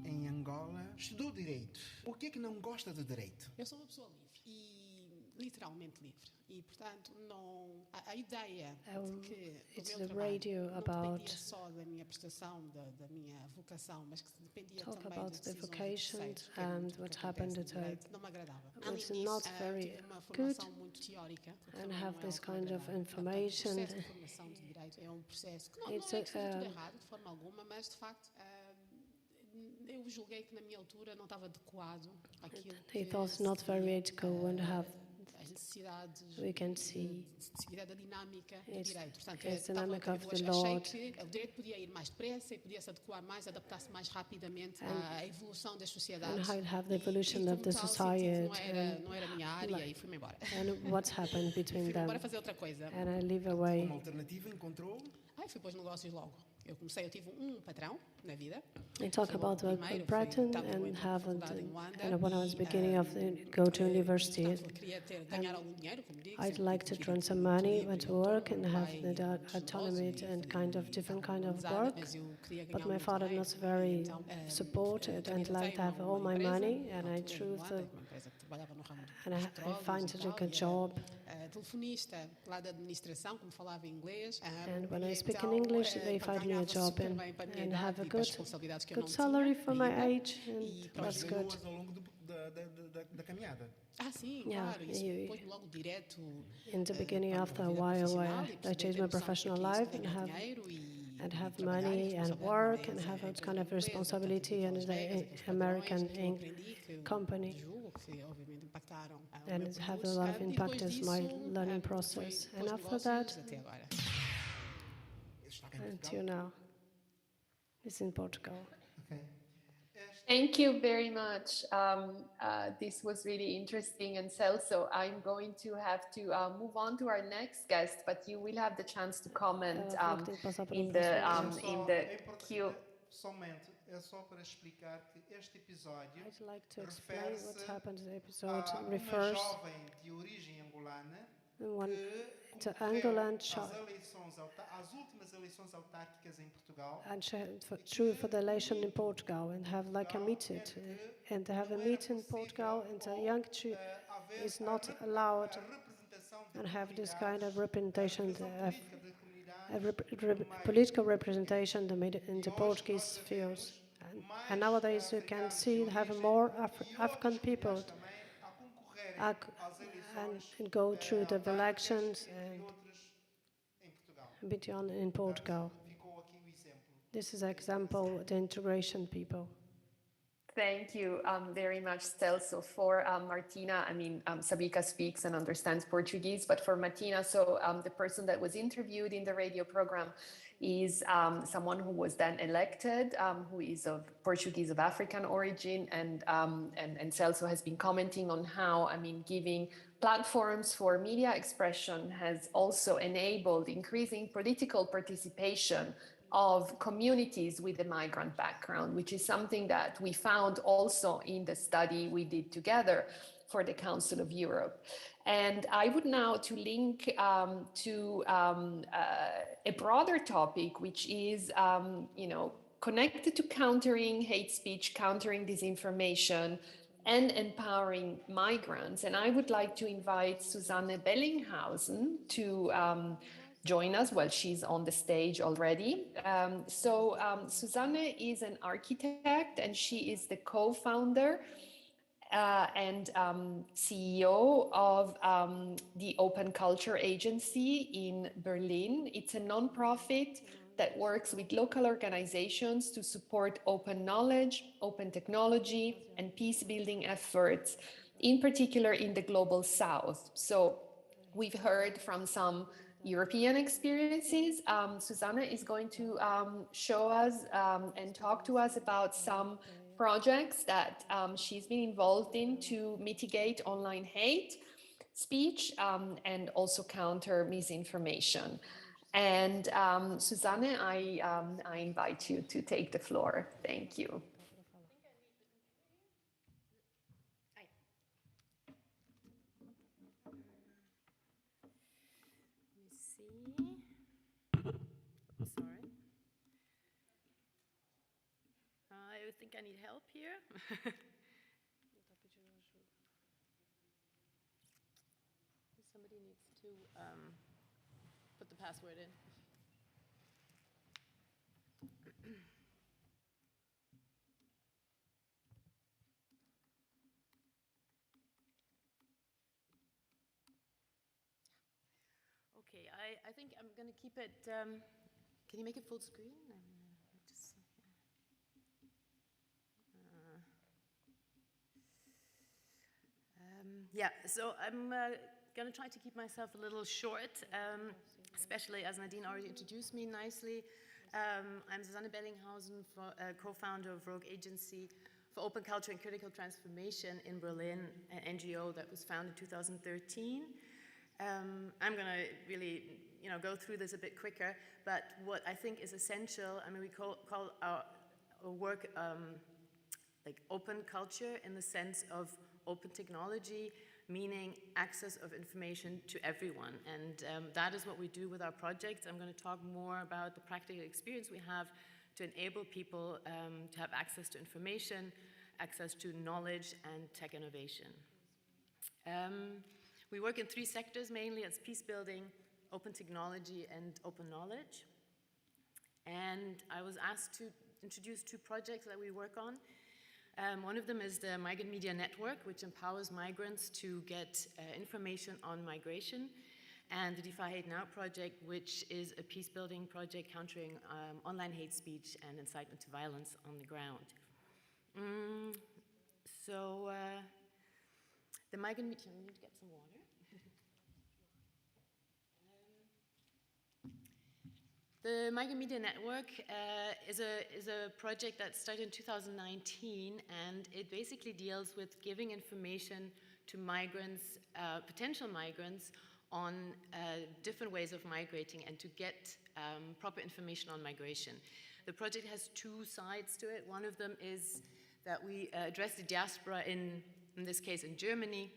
Em Angola, estudou Direito. Por que não gosta de Direito? Eu sou uma pessoa livre e literalmente livre. E, portanto, não, a ideia de que o meu trabalho não dependia só da minha prestação, da minha vocação, mas que dependia Talk também about de the decisões vocation de terceiros, and what happened at direito, não me agradava. it's not very tive uma good formação muito teórica, and não have é this algo que me kind of agradava. information. O processo de formação de direito é um processo que não é que seja tudo errado, de forma alguma, mas, de facto, eu julguei que na minha altura não estava adequado àquilo que It was not very ethical and have as necessidades we can see de seguir da dinâmica do it's, direito. Portanto, it's dynamic of the achei law. que o direito podia ir mais depressa e podia se adequar mais, adaptar-se mais rapidamente à evolução das sociedades. And how it have the evolution e of the tal, society. não era a minha área e fui-me embora. And what's happened between Fui-me them. embora fazer outra coisa. And I live away. Como alternativa encontrou? Fui para os negócios logo. Eu tive um patrão na vida. I talk about what Brighton and haven't, and when I was beginning of go to university, I'd like to earn some money, but to work and have the autonomy and kind of different kind of work. But my father not very supported and like to have all my money, and I chose and I find a good job. Telefonista lá da administração, como falava inglês. And when I speak in English, they find me a job and have a good salary for my age, and that's good. Ao longo da caminhada. Sim, Yeah, claro. Isso depois logo direto. In the beginning, after a while, I changed my professional life and have money and work and have a kind of responsibility and the American company. And it have a lot of impact as my learning process. And after that, until now, it's in Portugal. Okay. Thank you very much. This was really interesting. And Celso, I'm going to have to move on to our next guest, but you will have the chance to comment in the queue. Somente, é só para explicar que este episódio I'd like to explain what happened in the episode. a uma Refers jovem de origem angolana to que Angolan às últimas eleições autárquicas em Portugal. and true for the election in Portugal and have like a meeting and have a meeting in Portugal and a young chief is not allowed and have this kind of representation of political representation in the Portuguese fields. And nowadays you can see have more African people and go through the elections and beyond in Portugal. This is an example of the integration people. Thank you very much, Celso. For Martina, I mean, Sabika speaks and understands Portuguese, but for Martina, so the person that was interviewed in the radio program is someone who was then elected, who is of Portuguese of African origin, and Celso has been commenting on how, I mean, giving platforms for media expression has also enabled increasing political participation of communities with a migrant background, which is something that we found also in the study we did together for the Council of Europe. And I would now to link to a broader topic, which is, connected to countering hate speech, countering disinformation, and empowering migrants. And I would like to invite Susanne Bellinghausen to join us. Well, she's on the stage already. Susanne is an architect, and she is the co-founder and CEO of the Open Culture Agency in Berlin. It's a nonprofit that works with local organizations to support open knowledge, open technology, and peace-building efforts, in particular in the Global South. So we've heard from some European experiences. Susanne is going to show us and talk to us about some projects that she's been involved in to mitigate online hate speech and also counter misinformation. And Susanne, I invite you to take the floor. Thank you. Sorry. I think I need help here. Somebody needs to put the password in. Okay, I think I'm going to keep it. Can you make it full screen? Just, yeah, so I'm going to try to keep myself a little short, especially as Nadine already introduced me nicely. I'm Susanne Bellinghausen, co-founder of Rogue Agency for Open Culture and Critical Transformation in Berlin, an NGO that was founded in 2013. I'm going to really, go through this a bit quicker, but what I think is essential, I mean, we call our work like open culture in the sense of open technology, meaning access of information to everyone. And that is what we do with our projects. I'm going to talk more about the practical experience we have to enable people to have access to information, access to knowledge and tech innovation. We work in 3 sectors mainly. It's peace building, open technology, and open knowledge. And I was asked to introduce 2 projects that we work on. One of them is the Migrant Media Network, which empowers migrants to get information on migration, and the Defy Hate Now project, which is a peace-building project countering online hate speech and incitement to violence on the ground. The Migrant Media, I need to get some water. The Migrant Media Network is a project that started in 2019, and it basically deals with giving information to migrants, potential migrants, on different ways of migrating and to get proper information on migration. The project has 2 sides to it. One of them is that we address the diaspora in this case in Germany,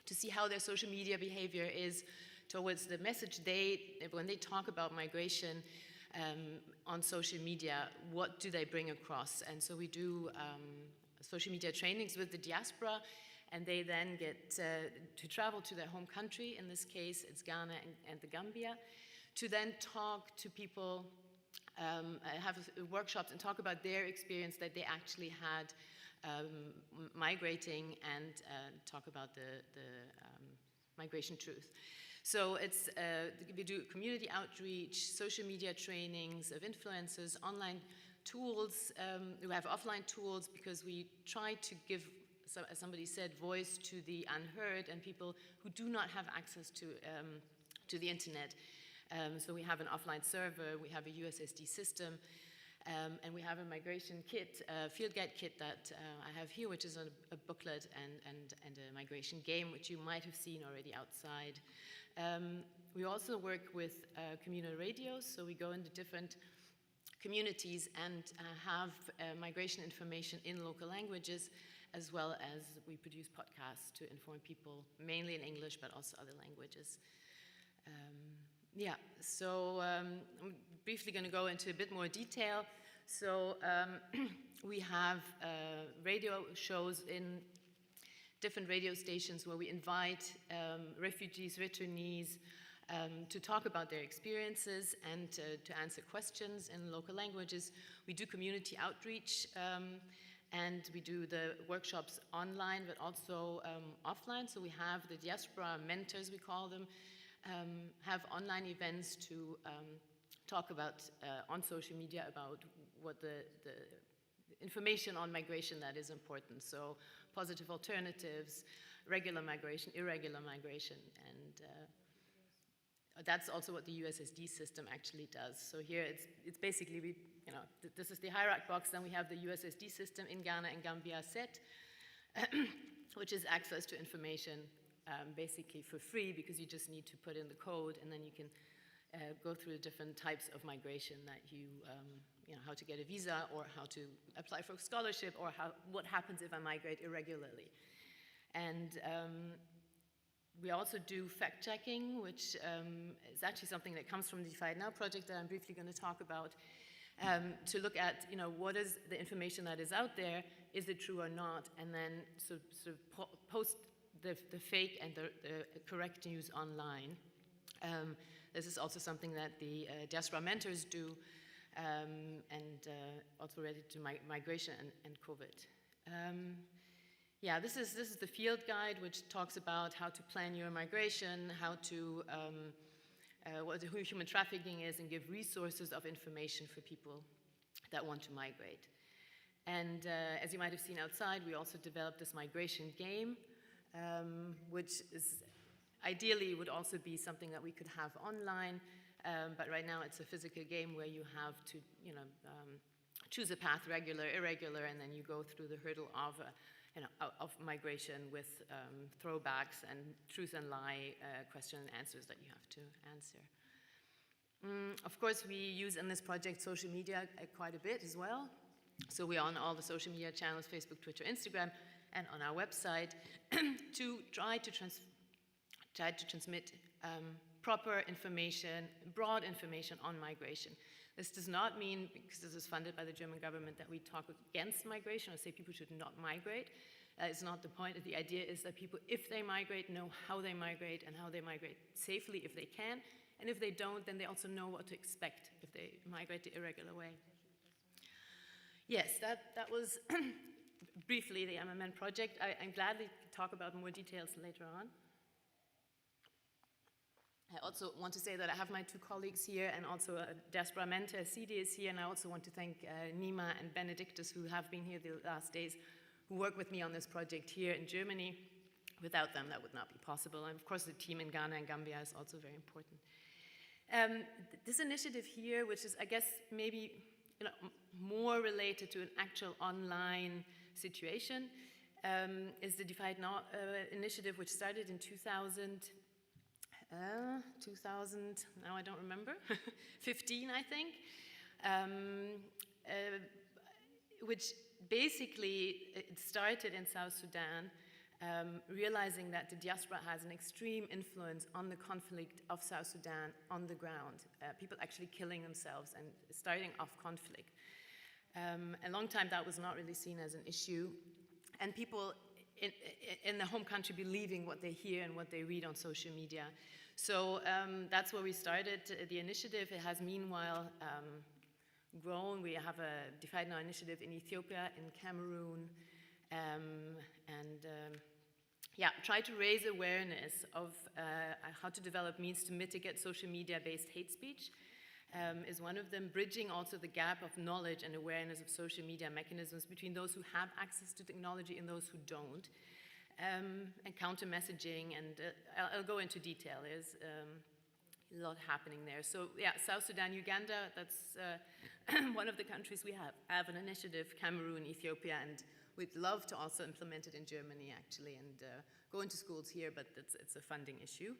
to see how their social media behavior is towards the message when they talk about migration on social media, what do they bring across? And so we do social media trainings with the diaspora, and they then get to travel to their home country. In this case, it's Ghana and the Gambia, to then talk to people, have workshops and talk about their experience that they actually had migrating, and talk about the migration truth. So it's, we do community outreach, social media trainings of influencers, online tools. We have offline tools because we try to give, as somebody said, voice to the unheard and people who do not have access to the internet. So we have an offline server, we have a USSD system, and we have a migration kit, field guide kit that I have here, which is a booklet and a migration game, which you might have seen already outside. We also work with communal radios, so we go into different communities and have migration information in local languages, as well as we produce podcasts to inform people, mainly in English, but also other languages. I'm briefly going to go into a bit more detail. So we have radio shows in different radio stations where we invite refugees, returnees to talk about their experiences and to answer questions in local languages. We do community outreach, and we do the workshops online, but also offline. So we have the diaspora mentors, we call them, have online events to talk about on social media about what the information on migration that is important. So positive alternatives, regular migration, irregular migration, and that's also what the USSD system actually does. So here it's basically, this is the hierarchy box, then we have the USSD system in Ghana and Gambia set, which is access to information basically for free, because you just need to put in the code, and then you can go through the different types of migration that how to get a visa, or how to apply for a scholarship, or what happens if I migrate irregularly. And we also do fact-checking, which is actually something that comes from the DeFi It Now project that I'm briefly going to talk about, to look at, what is the information that is out there, is it true or not, and then sort of post the fake and the correct news online. This is also something that the diaspora mentors do, and also related to migration and COVID. Yeah, this is the field guide, which talks about how to plan your migration, how to who human trafficking is, and give resources of information for people that want to migrate. And as you might have seen outside, we also developed this migration game, which is ideally would also be something that we could have online, but right now it's a physical game where you have to, choose a path, regular, irregular, and then you go through the hurdle of migration with throwbacks and truth and lie question and answers that you have to answer. Of course, we use in this project social media quite a bit as well. So we're on all the social media channels, Facebook, Twitter, Instagram, and on our website to try to transmit proper information, broad information on migration. This does not mean, because this is funded by the German government, that we talk against migration or say people should not migrate. It's not the point. The idea is that people, if they migrate, know how they migrate and how they migrate safely if they can. And if they don't, then they also know what to expect if they migrate the irregular way. Yes, that was briefly the MMN project. I'm gladly talk about more details later on. I also want to say that I have my two colleagues here, and also a diaspora mentor, Sidi, is here, and I also want to thank Nima and Benedictus, who have been here the last days, who work with me on this project here in Germany. Without them, that would not be possible. And of course, the team in Ghana and Gambia is also very important. This initiative here, which is, I guess, maybe more related to an actual online situation, is the DeFi It Now initiative, which started in 2000, now I don't remember, 15, I think, which basically it started in South Sudan, realizing that the diaspora has an extreme influence on the conflict of South Sudan on the ground, people actually killing themselves and starting off conflict. A long time that was not really seen as an issue, and people in the home country believing what they hear and what they read on social media. So that's where we started the initiative. It has meanwhile grown. We have a DeFi It Now initiative in Ethiopia, in Cameroon, try to raise awareness of how to develop means to mitigate social media-based hate speech. Is one of them, bridging also the gap of knowledge and awareness of social media mechanisms between those who have access to technology and those who don't, and counter messaging, and I'll go into detail. There's a lot happening there. So yeah, South Sudan, Uganda, that's one of the countries we have an initiative, Cameroon, Ethiopia, and we'd love to also implement it in Germany, actually, and go into schools here, but it's a funding issue.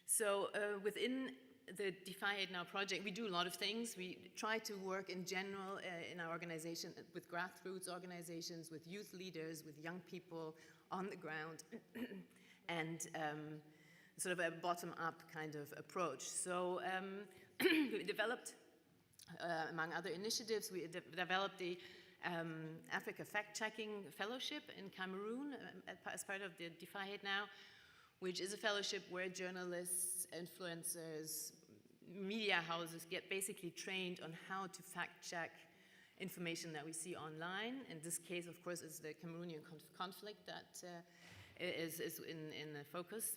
So within the DeFi It Now project, we do a lot of things. We try to work in general in our organization with grassroots organizations, with youth leaders, with young people on the ground, and sort of a bottom-up kind of approach. So we developed, among other initiatives, we developed the Africa Fact-Checking Fellowship in Cameroon as part of the DeFi It Now, which is a fellowship where journalists, influencers, media houses get basically trained on how to fact-check information that we see online. In this case, of course, is the Cameroonian conflict that is in the focus.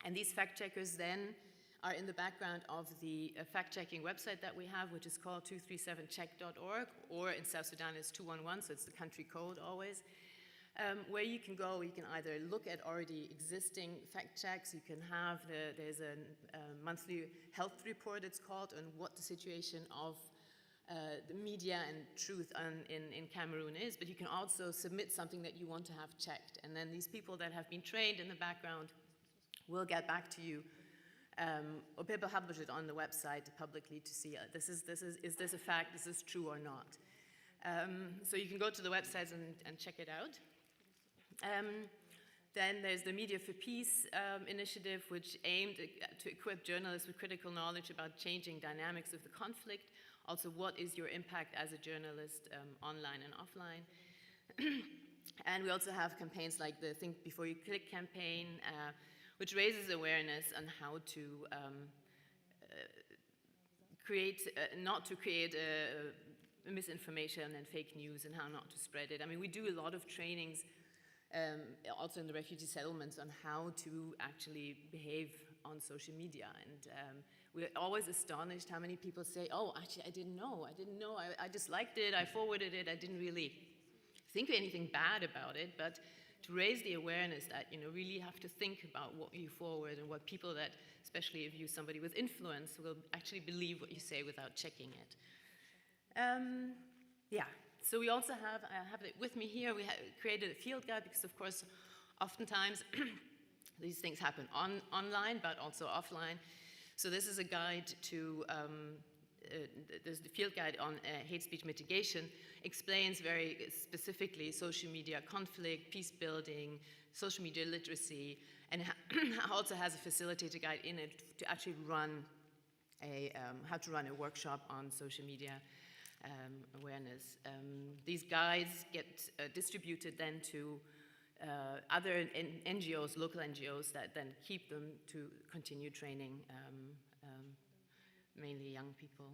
And these fact-checkers then are in the background of the fact-checking website that we have, which is called 237check.org, or in South Sudan it's 211, so it's the country code always, where you can go. You can either look at already existing fact checks, you can have, there's a monthly health report, it's called, on what the situation of the media and truth in Cameroon is, but you can also submit something that you want to have checked, and then these people that have been trained in the background will get back to you. Or people publish it on the website publicly to see is this a fact, is this true or not? So you can go to the websites and check it out. Then there's the Media for Peace initiative, which aimed to equip journalists with critical knowledge about changing dynamics of the conflict. Also, what is your impact as a journalist online and offline? And we also have campaigns like the Think Before You Click campaign, which raises awareness on how to not to create misinformation and fake news, and how not to spread it. I mean, we do a lot of trainings also in the refugee settlements on how to actually behave on social media. And we're always astonished how many people say, oh, actually, I didn't know, I just liked it, I forwarded it, I didn't really think anything bad about it, but to raise the awareness that, you know, really have to think about what you forward and what people that, especially if you're somebody with influence, will actually believe what you say without checking it. Yeah, so we also have, I have it with me here, we have created a field guide because, of course, oftentimes these things happen online, but also offline. So this is a guide to, there's the field guide on hate speech mitigation, explains very specifically social media conflict, peace building, social media literacy, and also has a facilitator guide in it to actually run how to run a workshop on social media awareness. These guides get distributed then to other NGOs, local NGOs, that then keep them to continue training mainly young people.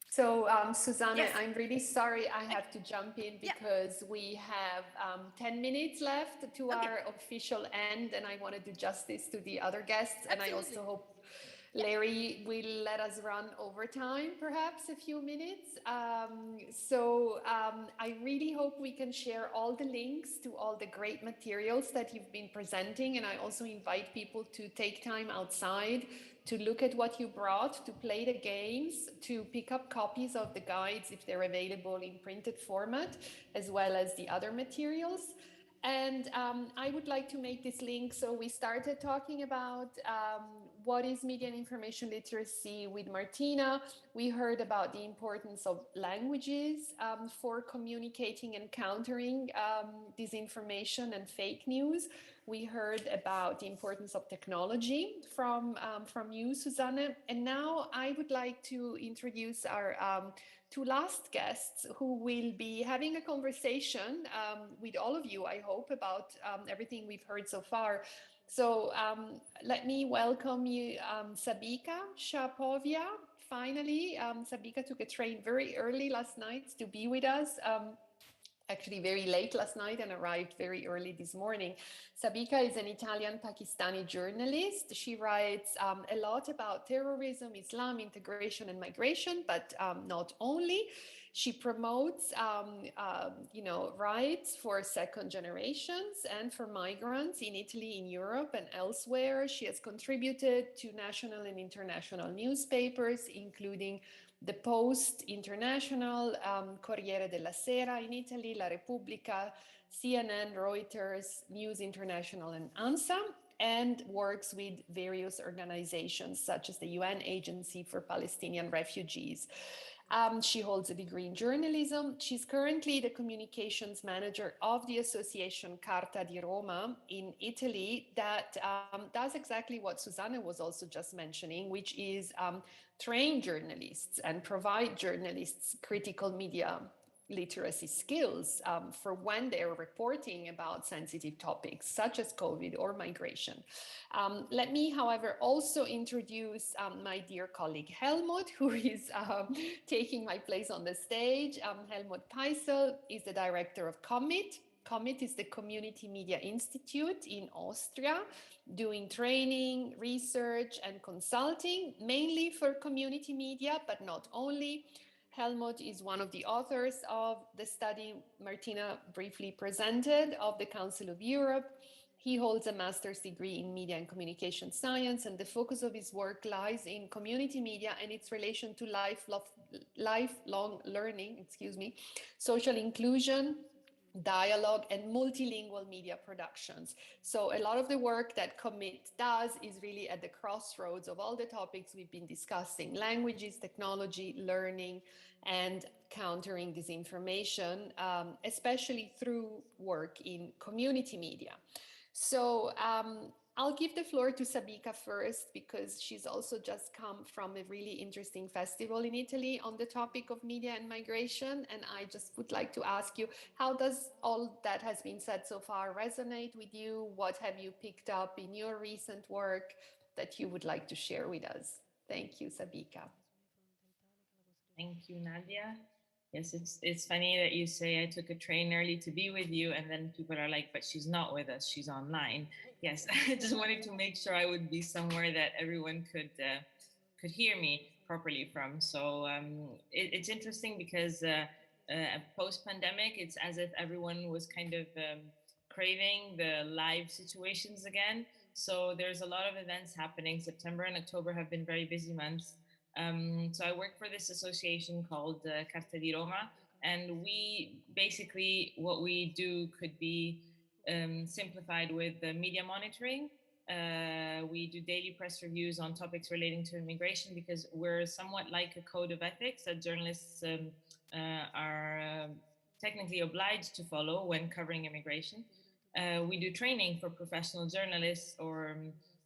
So, Susanne, Yes. I'm really sorry I have to jump in because we have 10 minutes left to our official end, and I want to do justice to the other guests. Absolutely. And I also hope Larry will let us run overtime, perhaps a few minutes. I really hope we can share all the links to all the great materials that you've been presenting. And I also invite people to take time outside to look at what you brought, to play the games, to pick up copies of the guides if they're available in printed format, as well as the other materials. And I would like to make this link. So we started talking about what is media and information literacy with Martina. We heard about the importance of languages for communicating and countering disinformation and fake news. We heard about the importance of technology from you, Susanne. And now I would like to introduce our two last guests who will be having a conversation with all of you, I hope, about everything we've heard so far. So let me welcome you, Sabika, Shah, Povia. Finally, Sabika took a train very early last night to be with us. Actually very late last night and arrived very early this morning. Sabika is an Italian-Pakistani journalist. She writes a lot about terrorism, Islam, integration, and migration, but not only. She promotes, rights for second generations and for migrants in Italy, in Europe, and elsewhere. She has contributed to national and international newspapers, including the Post International, Corriere della Sera in Italy, La Repubblica, CNN, Reuters, News International, and ANSA, and works with various organizations such as the UN Agency for Palestinian Refugees. She holds a degree in journalism. She's currently the communications manager of the association Carta di Roma in Italy that does exactly what Susanne was also just mentioning, which is train journalists and provide journalists critical media literacy skills for when they're reporting about sensitive topics such as COVID or migration. Let me, however, also introduce my dear colleague Helmut, who is taking my place on the stage. Helmut Peissel is the director of Commit, COMIT is the Community Media Institute in Austria, doing training, research, and consulting, mainly for community media, but not only. Helmut is one of the authors of the study Martina briefly presented of the Council of Europe. He holds a master's degree in media and communication science, and the focus of his work lies in community media and its relation to lifelong learning, social inclusion, dialogue, and multilingual media productions. So a lot of the work that COMIT does is really at the crossroads of all the topics we've been discussing: languages, technology, learning, and countering disinformation, especially through work in community media. So I'll give the floor to Sabika first, because she's also just come from a really interesting festival in Italy on the topic of media and migration. And I just would like to ask you, how does all that has been said so far resonate with you? What have you picked up in your recent work that you would like to share with us? Thank you, Sabika. Thank you, Nadia. Yes, it's funny that you say I took a train early to be with you, and then people are like, but she's not with us, she's online. Yes, I just wanted to make sure I would be somewhere that everyone could hear me properly from. So it's interesting because post-pandemic, it's as if everyone was kind of craving the live situations again. So there's a lot of events happening. September and October have been very busy months. So I work for this association called Carta di Roma, and we basically, what we do could be simplified with media monitoring. We do daily press reviews on topics relating to immigration, because we're somewhat like a code of ethics that journalists are technically obliged to follow when covering immigration. We do training for professional journalists or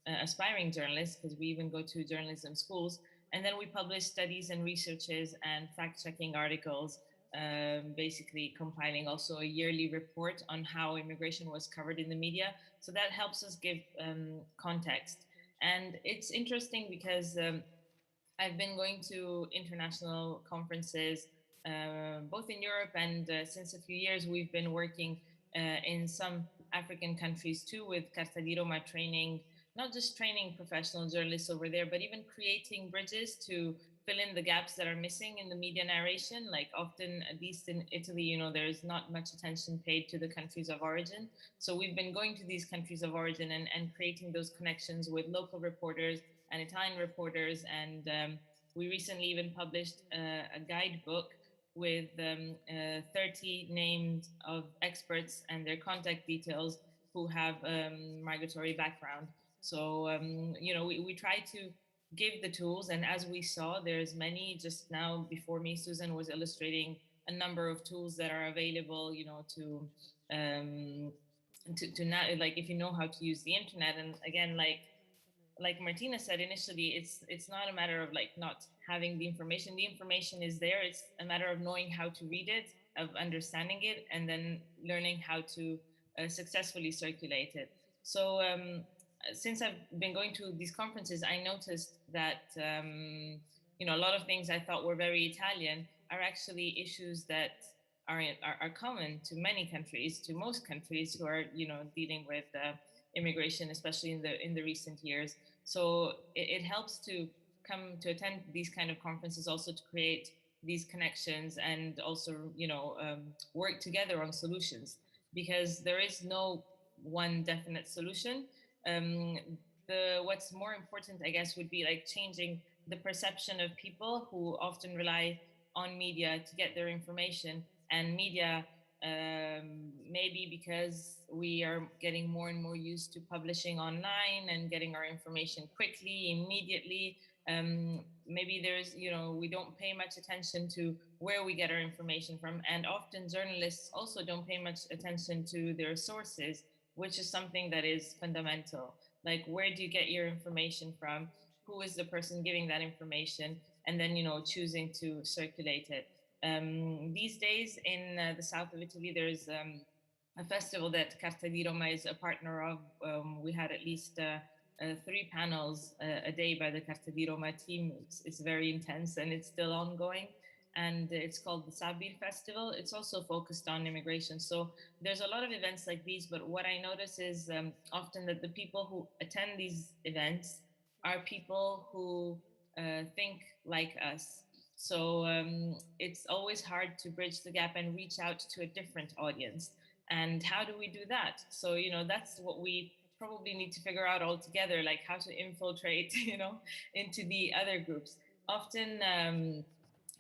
aspiring journalists, because we even go to journalism schools. And then we publish studies and researches and fact-checking articles, basically compiling also a yearly report on how immigration was covered in the media. So that helps us give context. And it's interesting because I've been going to international conferences, both in Europe, and since a few years we've been working in some African countries too, with Carta di Roma training, not just training professional journalists over there, but even creating bridges to fill in the gaps that are missing in the media narration. Like often, at least in Italy, you know, there's not much attention paid to the countries of origin. So we've been going to these countries of origin and creating those connections with local reporters and Italian reporters. And we recently even published a guidebook with 30 named of experts and their contact details who have migratory background. So, you know, we try to give the tools, and as we saw, there's many. Just now before me, Susanne was illustrating a number of tools that are available, you know, to not, like, if you know how to use the internet. And again, like Martina said initially, it's not a matter of like not having the information. The information is there. It's a matter of knowing how to read it, of understanding it, and then learning how to successfully circulate it. So since I've been going to these conferences, I noticed that, you know, a lot of things I thought were very Italian are actually issues that are common to many countries, to most countries who are, you know, dealing with immigration, especially in the recent years. So it helps to come to attend these kind of conferences, also to create these connections and also, you know, work together on solutions, because there is no one definite solution. What's more important, I guess, would be like changing the perception of people who often rely on media to get their information. And media, maybe because we are getting more and more used to publishing online and getting our information quickly, immediately. Maybe there's, you know, we don't pay much attention to where we get our information from. And often journalists also don't pay much attention to their sources, which is something that is fundamental. Like, where do you get your information from? Who is the person giving that information? And then, you know, choosing to circulate it. These days in the south of Italy, there's a festival that Carta di Roma is a partner of. We had at least 3 panels a day by the Carta di Roma team. It's very intense and it's still ongoing. and it's called the Sabir Festival. It's also focused on immigration. So there's a lot of events like these, but what I notice is often that the people who attend these events are people who think like us. So it's always hard to bridge the gap and reach out to a different audience. And how do we do that? So, you know, that's what we probably need to figure out all together, like how to infiltrate, you know, into the other groups. Often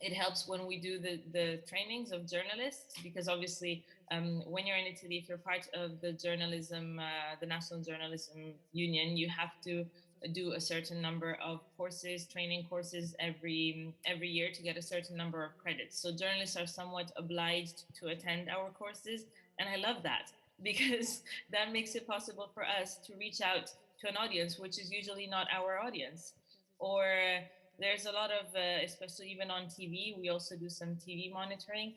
it helps when we do the trainings of journalists, because obviously when you're in Italy, if you're part of the journalism, the National Journalism Union, you have to do a certain number of courses, training courses every year to get a certain number of credits. So journalists are somewhat obliged to attend our courses, and I love that because that makes it possible for us to reach out to an audience which is usually not our audience. Or there's a lot of, especially even on TV, we also do some TV monitoring.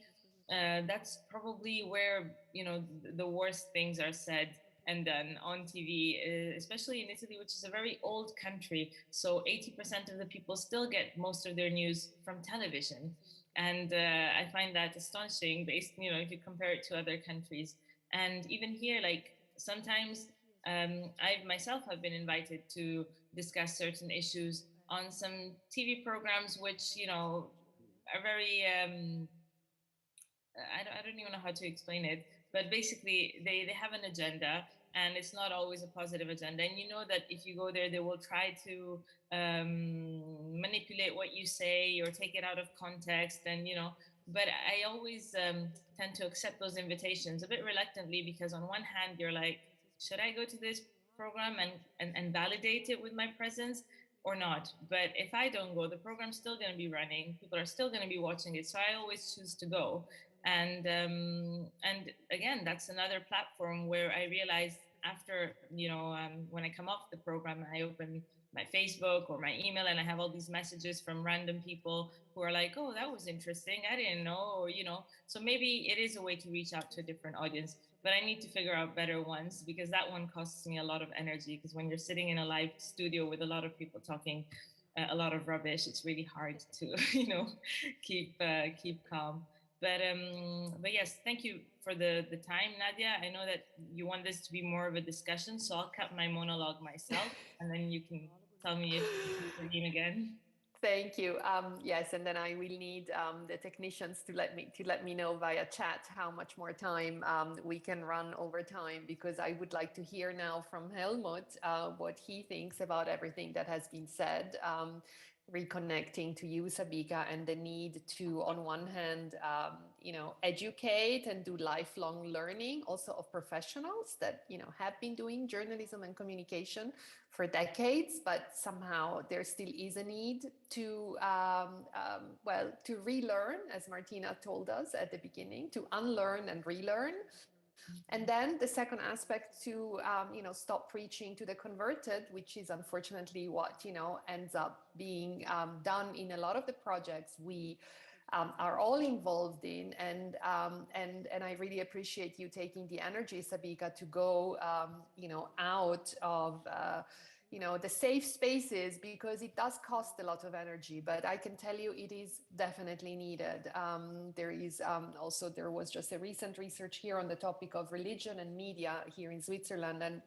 That's probably where, you know, the worst things are said and done on TV, especially in Italy, which is a very old country. So 80% of the people still get most of their news from television. And I find that astonishing based, you know, if you compare it to other countries. And even here, like sometimes I myself have been invited to discuss certain issues on some TV programs, which, you know, are very, I don't even know how to explain it, but basically they have an agenda, and it's not always a positive agenda. And you know that if you go there, they will try to manipulate what you say or take it out of context. And, you know, but I always tend to accept those invitations a bit reluctantly, because on one hand, you're like, should I go to this program and validate it with my presence or not? But if I don't go, the program's still going to be running. People are still going to be watching it. So I always choose to go. And again, that's another platform where I realized after, you know, when I come off the program, I open my Facebook or my email, and I have all these messages from random people who are like, oh, that was interesting, I didn't know, or, you know, so maybe it is a way to reach out to a different audience, but I need to figure out better ones, because that one costs me a lot of energy, because when you're sitting in a live studio with a lot of people talking a lot of rubbish, it's really hard to, you know, keep calm. But yes, thank you for the time, Nadia. I know that you want this to be more of a discussion, so I'll cut my monologue myself, and then you can tell me if you intervene again. Thank you. Yes, and then I will need the technicians to let me know via chat how much more time we can run over time, because I would like to hear now from Helmut what he thinks about everything that has been said. Reconnecting to you, Sabika, and the need to, on one hand, you know, educate and do lifelong learning, also of professionals that, you know, have been doing journalism and communication for decades, but somehow there still is a need to, well, to relearn, as Martina told us at the beginning, to unlearn and relearn. And then the second aspect to, you know, stop preaching to the converted, which is unfortunately what, you know, ends up being done in a lot of the projects we are all involved in. And I really appreciate you taking the energy, Sabika, to go, you know, out of, you know, the safe spaces, because it does cost a lot of energy, but I can tell you it is definitely needed. There was just a recent research here on the topic of religion and media here in Switzerland, and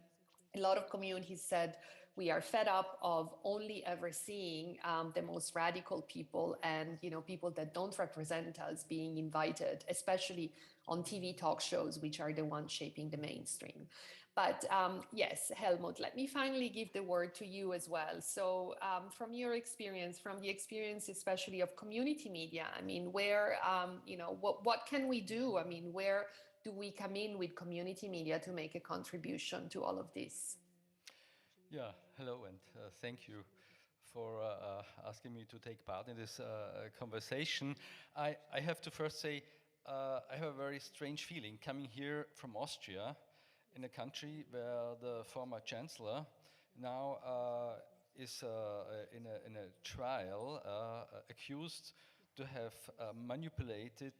a lot of communities said we are fed up of only ever seeing the most radical people and, you know, people that don't represent us being invited, especially on TV talk shows, which are the ones shaping the mainstream. But yes, Helmut, let me finally give the word to you as well. So from your experience, from the experience especially of community media, I mean, where, you know, what can we do? I mean, where do we come in with community media to make a contribution to all of this? Yeah, hello, and thank you for asking me to take part in this conversation. I have to first say, I have a very strange feeling coming here from Austria, in a country where the former chancellor now is in a trial accused to have manipulated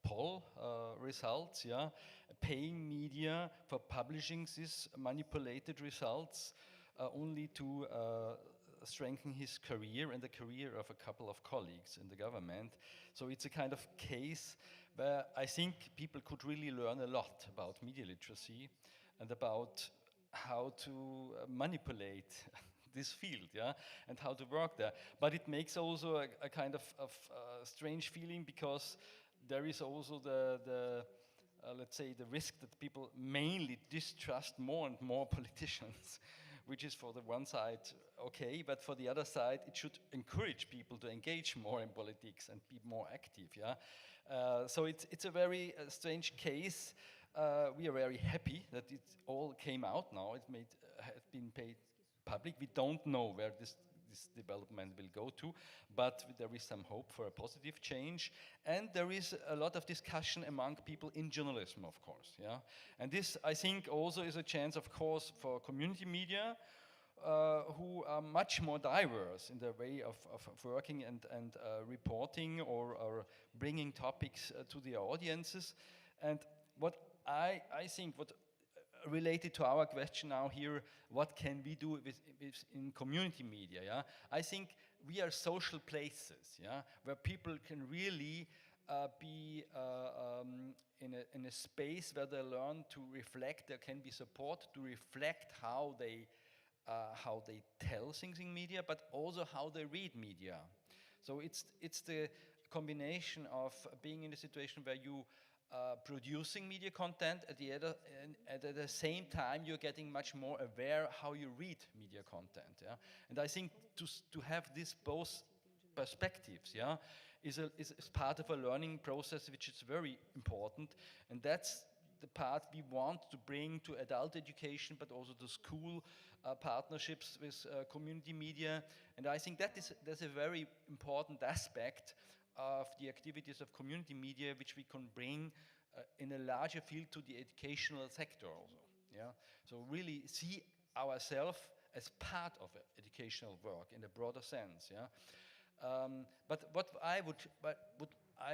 poll results, yeah, paying media for publishing these manipulated results only to strengthen his career and the career of a couple of colleagues in the government. So it's a kind of case where I think people could really learn a lot about media literacy and about how to manipulate this field, yeah, and how to work there. But it makes also a kind of strange feeling, because there is also the let's say, the risk that people mainly distrust more and more politicians, which is for the one side okay, but for the other side, it should encourage people to engage more in politics and be more active, yeah. So it's a very strange case. We are very happy that it all came out now. It has been paid public. We don't know where this development will go to, but there is some hope for a positive change, and there is a lot of discussion among people in journalism, of course, yeah. And this, I think, also is a chance, of course, for community media, who are much more diverse in their way of working and reporting or bringing topics to the audiences. And what I think, what related to our question now here, what can we do in community media, yeah? I think we are social places, yeah, where people can really be in a space where they learn to reflect. There can be support to reflect how they tell things in media, but also how they read media. So it's the combination of being in a situation where you producing media content at the same time you're getting much more aware how you read media content, yeah. And I think to have this both perspectives, yeah, is part of a learning process which is very important, and that's the part we want to bring to adult education, but also to school partnerships with community media. And I think that's a very important aspect of the activities of community media, which we can bring in a larger field to the educational sector also, yeah. So really see ourselves as part of educational work in a broader sense, yeah. But what I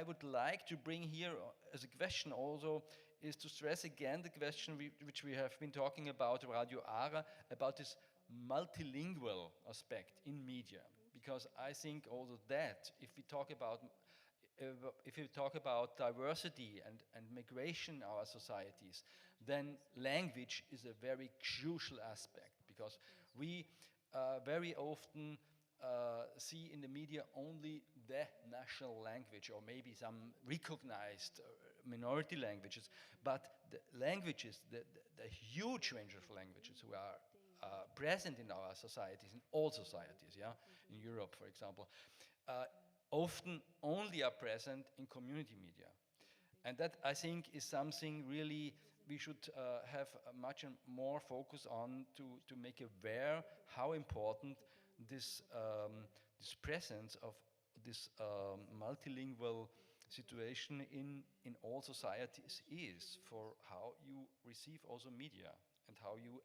would like to bring here as a question also is to stress again the question which we have been talking about Radio Ara, about this multilingual aspect in media. Because I think also that if we talk about diversity and migration in our societies, then language is a very crucial aspect, because we very often see in the media only the national language or maybe some recognized minority languages, but the languages, the huge range of languages who are present in our societies, in all societies, yeah, in Europe, for example, often only are present in community media. And that, I think, is something really we should have a much more focus on to make aware how important this presence of this multilingual situation in all societies is for how you receive also media and how you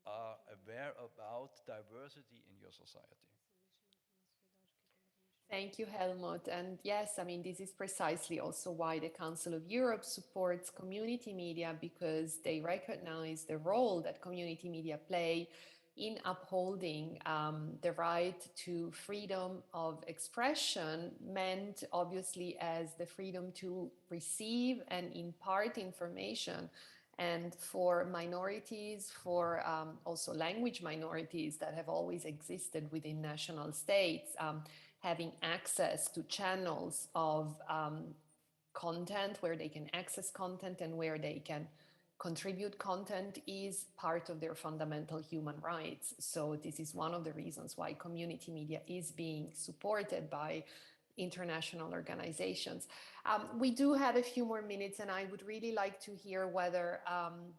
are aware about diversity in your society. Thank you, Helmut. And yes, I mean, this is precisely also why the Council of Europe supports community media, because they recognize the role that community media play in upholding the right to freedom of expression, meant obviously as the freedom to receive and impart information. And for minorities, for also language minorities that have always existed within national states, having access to channels of content where they can access content and where they can contribute content is part of their fundamental human rights. So this is one of the reasons why community media is being supported by international organizations. We do have a few more minutes, and I would really like to hear whether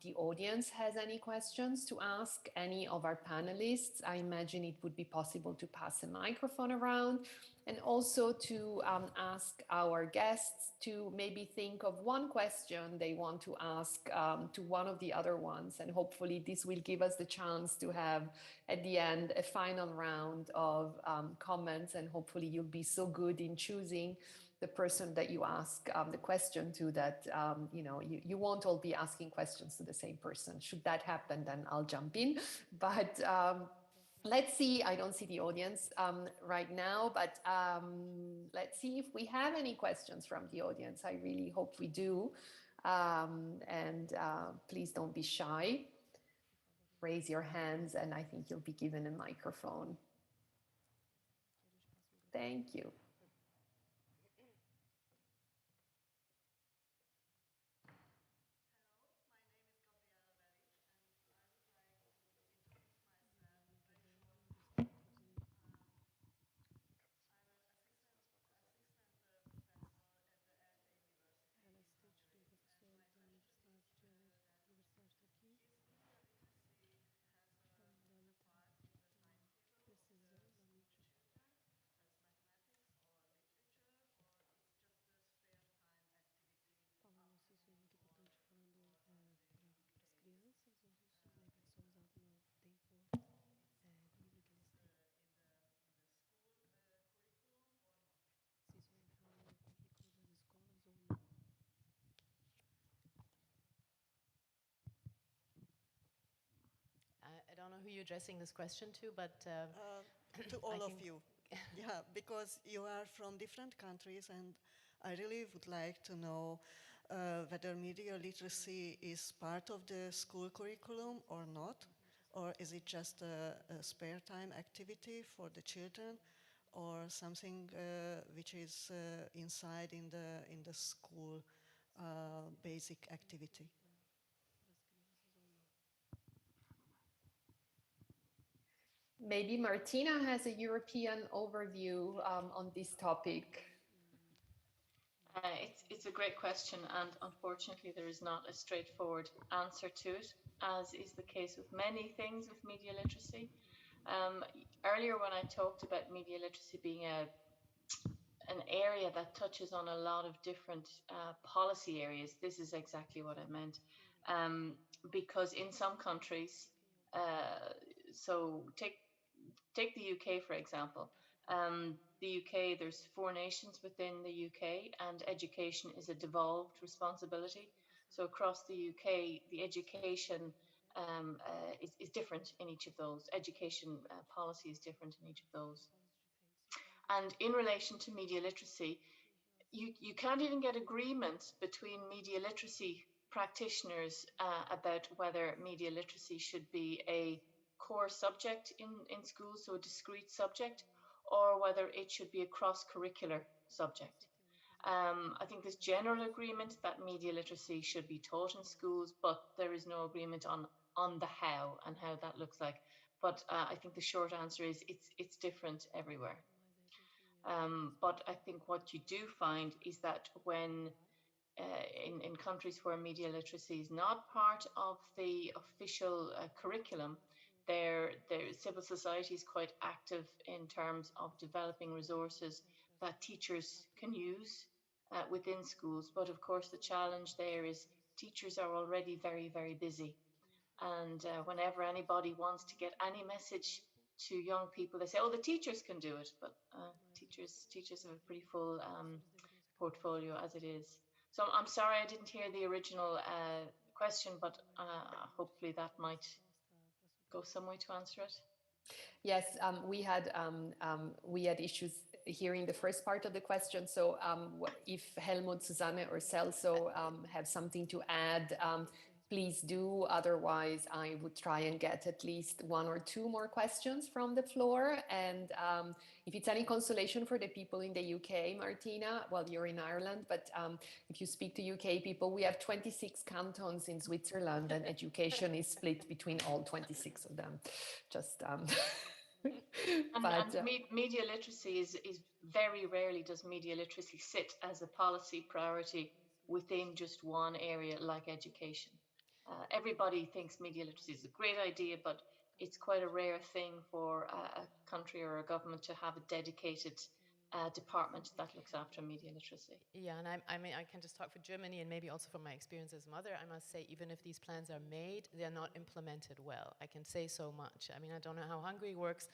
the audience has any questions to ask any of our panelists. I imagine it would be possible to pass a microphone around, and also to ask our guests to maybe think of one question they want to ask to one of the other ones. And hopefully this will give us the chance to have at the end a final round of comments, and hopefully you'll be so good in choosing the person that you ask the question to that you won't all be asking questions to the same person. Should that happen, then I'll jump in. But let's see, I don't see the audience right now, but let's see if we have any questions from the audience. I really hope we do. And please don't be shy. Raise your hands and I think you'll be given a microphone. Thank you. I don't know who you're addressing this question to, but to all of you. Yeah, because you are from different countries, and I really would like to know whether media literacy is part of the school curriculum or not, or is it just a spare time activity for the children, or something which is inside in the school basic activity. Maybe Martina has a European overview on this topic. It's a great question, and unfortunately there is not a straightforward answer to it, as is the case with many things with media literacy. Earlier when I talked about media literacy being an area that touches on a lot of different policy areas, this is exactly what I meant. Because in some countries, so take the UK for example. The UK, there's 4 nations within the UK, and education is a devolved responsibility. So across the UK, the education is different in each of those. Education policy is different in each of those. And in relation to media literacy, you can't even get agreement between media literacy practitioners about whether media literacy should be a core subject in schools, so a discrete subject, or whether it should be a cross-curricular subject. I think there's general agreement that media literacy should be taught in schools, but there is no agreement on the how and how that looks like. But I think the short answer is it's different everywhere. But I think what you do find is that when in countries where media literacy is not part of the official curriculum, their civil society is quite active in terms of developing resources that teachers can use within schools. But of course, the challenge there is teachers are already very, very busy. And whenever anybody wants to get any message to young people, they say, "Oh, the teachers can do it," but teachers have a pretty full portfolio as it is. So I'm sorry I didn't hear the original question, but hopefully that might go some way to answer it. Yes, we had issues hearing the first part of the question. So if Helmut, Susanne, or Celso have something to add, please do. Otherwise, I would try and get at least 1 or 2 more questions from the floor. And if it's any consolation for the people in the UK, Martina, well, you're in Ireland, but if you speak to UK people, we have 26 cantons in Switzerland, and education is split between all 26 of them. Just... media literacy is very rarely does media literacy sit as a policy priority within just one area like education. Everybody thinks media literacy is a great idea, but it's quite a rare thing for a country or a government to have a dedicated department that looks after media literacy. Yeah, and I mean, I can just talk for Germany and maybe also from my experience as a mother. I must say, even if these plans are made, they're not implemented well. I can say so much. I mean, I don't know how Hungary works,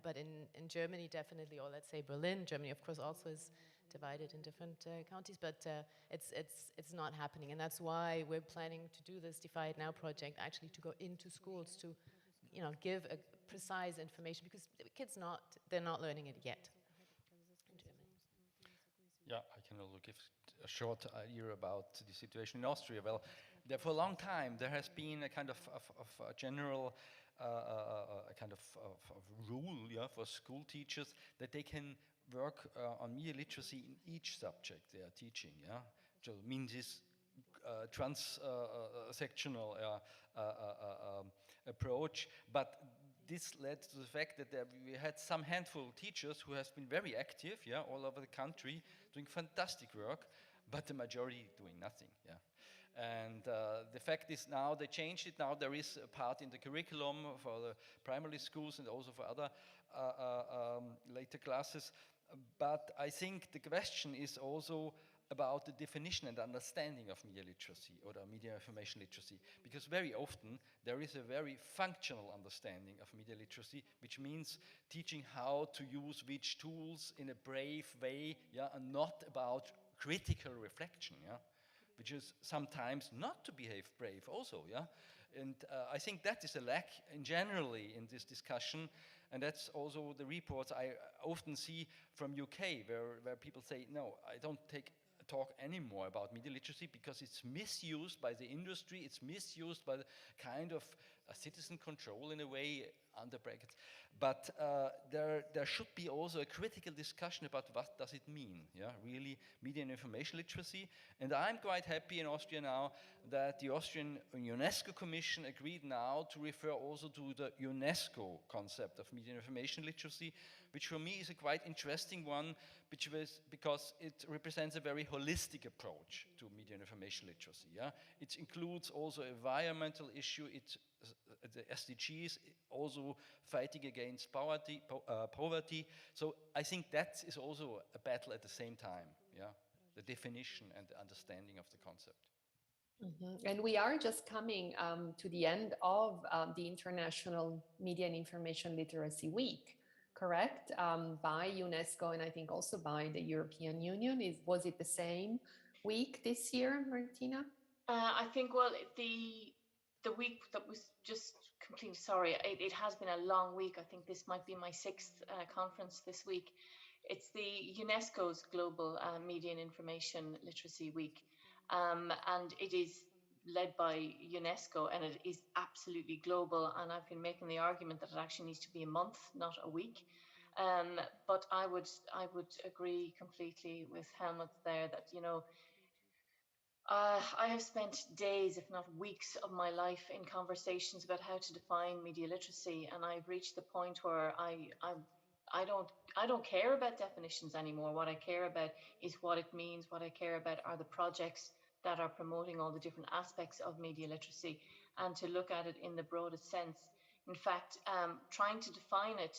but in Germany, definitely, or let's say Berlin, Germany, of course, also is divided in different counties, but it's not happening. And that's why we're planning to do this Defy It Now project, actually to go into schools to, give precise information, because kids they're not learning it yet. Yeah, I can also give a short idea about the situation in Austria. Well, there for a long time there has been a kind of a general a kind of rule, yeah, for school teachers that they can work on media literacy in each subject they are teaching. Yeah, so means this trans-sectional approach, but this led to the fact that we had some handful of teachers who has been very active, yeah, all over the country, doing fantastic work, but the majority doing nothing, yeah. And the fact is now they changed it. Now there is a part in the curriculum for the primary schools and also for other later classes. But I think the question is also about the definition and understanding of media literacy or media information literacy, because very often there is a very functional understanding of media literacy, which means teaching how to use which tools in a brave way, yeah, and not about critical reflection, yeah, which is sometimes not to behave brave also, yeah. And I think that is a lack in generally in this discussion, and that's also the reports I often see from UK, where people say, no, I don't talk anymore about media literacy because it's misused by the industry, it's misused by the kind of citizen control in a way, under brackets. But there should be also a critical discussion about what does it mean, yeah, really media and information literacy. And I'm quite happy in Austria now that the Austrian UNESCO Commission agreed now to refer also to the UNESCO concept of media and information literacy, which for me is a quite interesting one, because it represents a very holistic approach to media and information literacy. Yeah? It includes also environmental issue, the SDGs, also fighting against poverty. So I think that is also a battle at the same time, yeah? The definition and the understanding of the concept. Mm-hmm. And we are just coming to the end of the International Media and Information Literacy Week, correct? By UNESCO and I think also by the European Union. Was it the same week this year, Martina? I think, well, the week that was just completed, sorry, it has been a long week. I think this might be my 6th conference this week. It's the UNESCO's Global Media and Information Literacy Week. And it is led by UNESCO, and it is absolutely global. And I've been making the argument that it actually needs to be a month, not a week. But I would agree completely with Helmut there that, you know, I have spent days, if not weeks, of my life in conversations about how to define media literacy, and I've reached the point where I don't care about definitions anymore. What I care about is what it means. What I care about are the projects that are promoting all the different aspects of media literacy, and to look at it in the broadest sense. In fact, trying to define it,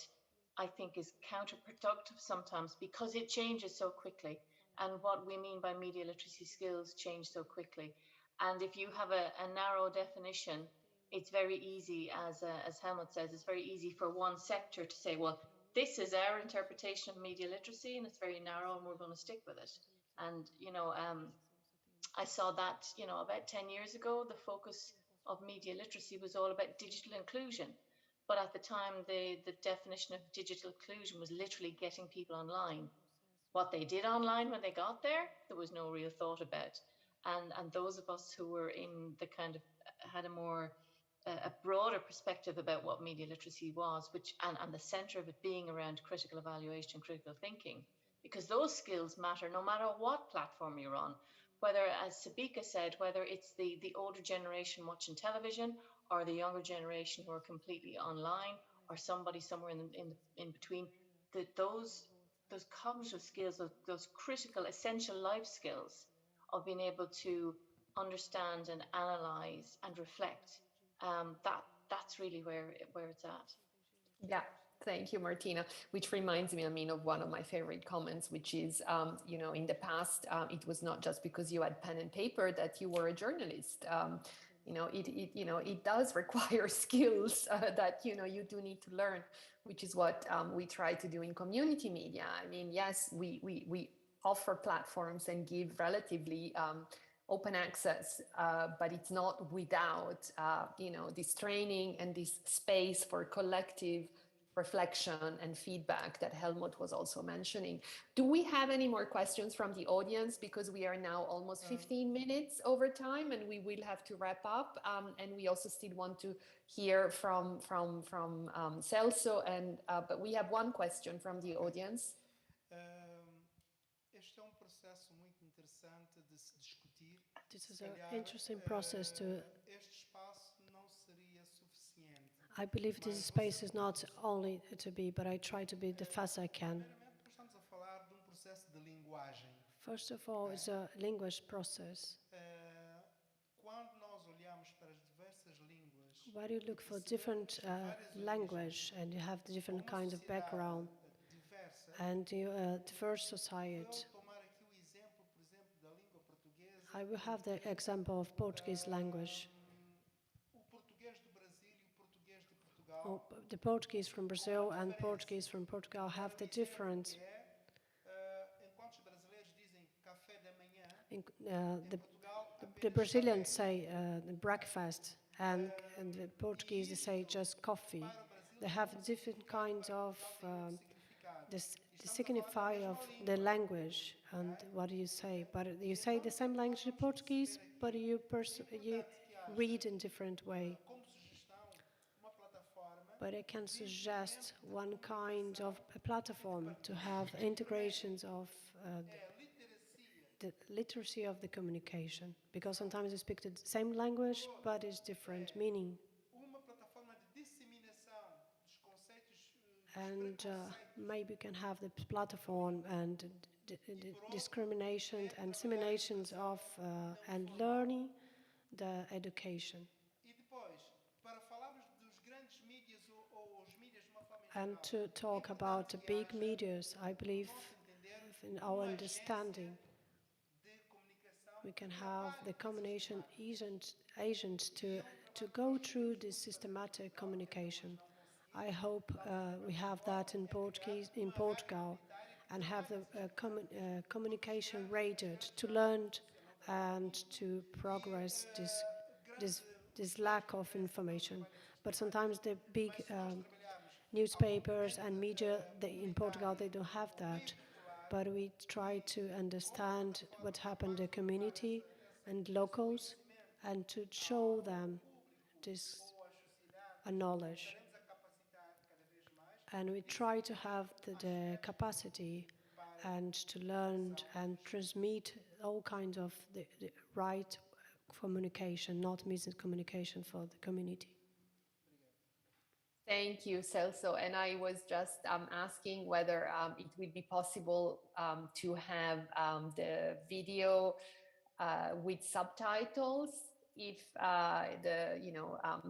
I think, is counterproductive sometimes because it changes so quickly. And what we mean by media literacy skills change so quickly. And if you have a narrow definition, it's very easy, as Helmut says, it's very easy for one sector to say, well, this is our interpretation of media literacy and it's very narrow and we're going to stick with it. And, you know, I saw that, you know, about 10 years ago, the focus of media literacy was all about digital inclusion. But at the time, the definition of digital inclusion was literally getting people online. What they did online when they got there was no real thought about. And those of us who were in the kind of had a broader perspective about what media literacy was, and the center of it being around critical evaluation, critical thinking, because those skills matter no matter what platform you're on. Whether, as Sabika said, whether it's the older generation watching television or the younger generation who are completely online, or somebody somewhere in between, those cognitive skills, those critical, essential life skills of being able to understand and analyze and reflect, that's really where it's at. Yeah, thank you, Martina. Which reminds me, I mean, of one of my favorite comments, which is, you know, in the past, it was not just because you had pen and paper that you were a journalist. You know, it does require skills that, you know, you do need to learn, which is what we try to do in community media. I mean, yes, we offer platforms and give relatively open access, but it's not without, this training and this space for collective reflection and feedback that Helmut was also mentioning. Do we have any more questions from the audience? Because we are now almost 15 minutes over time and we will have to wrap up. And we also still want to hear from Celso, but we have one question from the audience. Este é processo muito interessante de se discutir. This is an interesting process to... Este espaço não seria suficiente. I believe this space is not only to be, but I try to be the fast I can. Estamos a falar de processo de linguagem. First of all, it's a language process. Quando nós olhamos para as diversas línguas, where you look for different language and you have different kinds of background and you diverse society. I will have the example of Portuguese language. The Portuguese from Brazil and Portuguese from Portugal have the different. The Brazilians say breakfast, and the Portuguese they say just coffee. They have different kinds of the signify of the language and what you say. But you say the same language in Portuguese, but you read in different way. But I can suggest one kind of a platform to have integrations of the literacy of the communication, because sometimes you speak the same language, but it's different meaning. And maybe you can have the platform and discrimination and disseminations of and learning the education. And to talk about the big medias, I believe in our understanding, we can have the communication agents to go through this systematic communication. I hope we have that in Portugal, and have the communication rated to learn and to progress this lack of information. But sometimes the big newspapers and media in Portugal, they don't have that. But we try to understand what happened in the community and locals and to show them this knowledge. And we try to have the capacity and to learn and transmit all kinds of the right communication, not miscommunication for the community. Thank you, Celso. And I was just asking whether it would be possible to have the video with subtitles, if the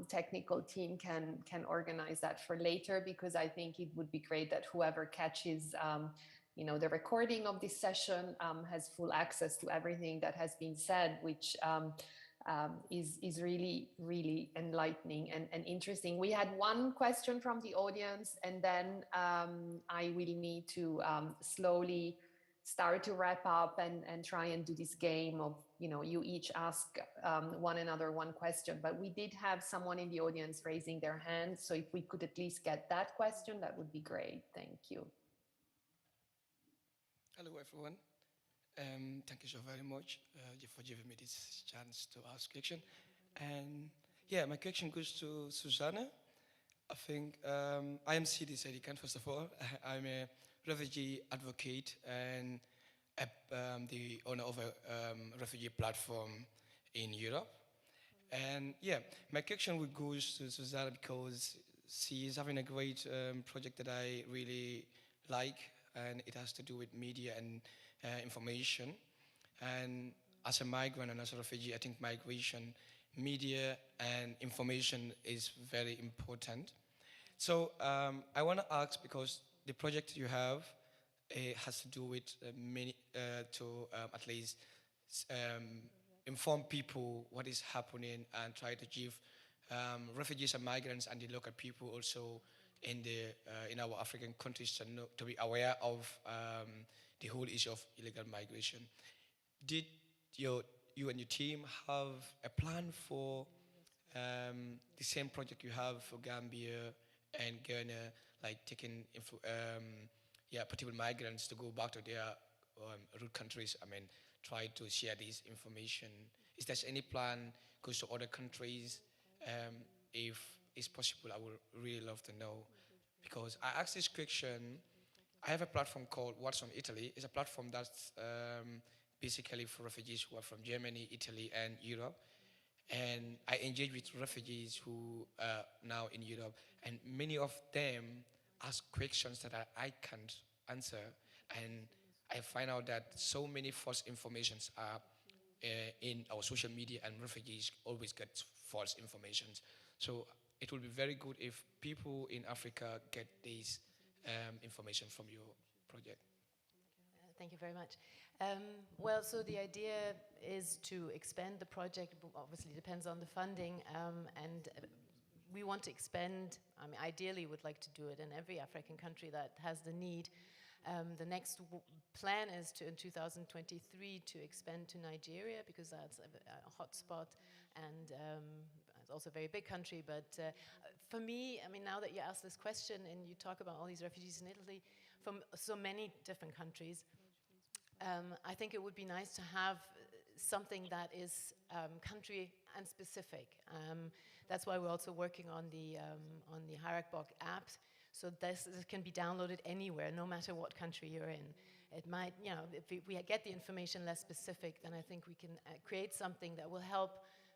technical team can organize that for later, because I think it would be great that whoever catches the recording of this session has full access to everything that has been said, which is really, really enlightening and interesting. We had one question from the audience, and then I will need to slowly start to wrap up and try and do this game of, you each ask one another one question. But we did have someone in the audience raising their hand, so if we could at least get that question, that would be great. Thank you. Hello, everyone. Thank you so very much for giving me this chance to ask question. And yeah, my question goes to Susanne. I think I am Sidi Sadikan, first of all. I'm a refugee advocate and the owner of a refugee platform in Europe. And yeah, my question goes to Susanne because she is having a great project that I really like, and it has to do with media and information. And as a migrant and as a refugee, I think migration, media and information is very important. So I want to ask, because the project you have has to do with at least inform people what is happening and try to give refugees and migrants and the local people also in our African countries to be aware of the whole issue of illegal migration. Did your you and your team have a plan for the same project you have for Gambia and Ghana, like taking particular migrants to go back to their root countries. I mean, try to share this information. Is there any plan goes to other countries? If it's possible, I would really love to know. Because I asked this question, I have a platform called What's on Italy. It's a platform that's basically for refugees who are from Germany, Italy, and Europe. And I engage with refugees who are now in Europe, and many of them ask questions that I can't answer. And I find out that so many false informations are in our social media, and refugees always get false information. So it would be very good if people in Africa get this information from your project. Thank you very much. Well, so the idea is to expand the project. Obviously, depends on the funding, and we want to expand. I mean, ideally, would like to do it in every African country that has the need. The next plan is to, in 2023, to expand to Nigeria, because that's a hot spot, and it's also a very big country. But for me, I mean, now that you ask this question and you talk about all these refugees in Italy from so many different countries, I think it would be nice to have something that is country and specific. That's why we're also working on the CulturFACE app. So this can be downloaded anywhere, no matter what country you're in. It might, you know, if we get the information less specific, then I think we can create something that will help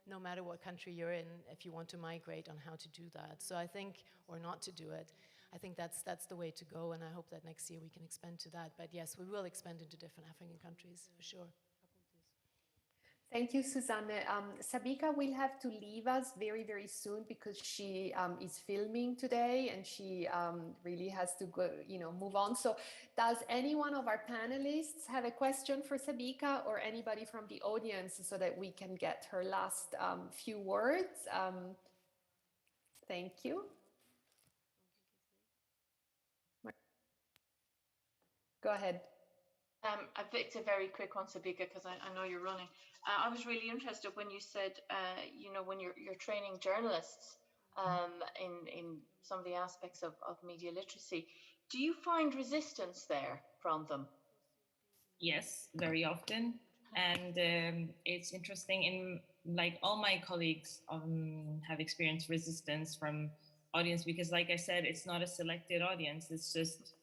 no matter what country you're in, if you want to migrate, on how to do that. So I think, or not to do it. I think that's the way to go, and I hope that next year we can expand to that. But yes, we will expand into different African countries, for sure. Thank you, Susanne. Sabika will have to leave us very, very soon because she is filming today, and she really has to go, move on. So does any one of our panelists have a question for Sabika, or anybody from the audience, so that we can get her last few words? Thank you. Go ahead. It's a very quick one, Sabika, because I know you're running. I was really interested when you said, when you're training journalists in some of the aspects of media literacy. Do you find resistance there from them? Yes, very often. And it's interesting, in like all my colleagues have experienced resistance from audience, because like I said, it's not a selected audience. It's just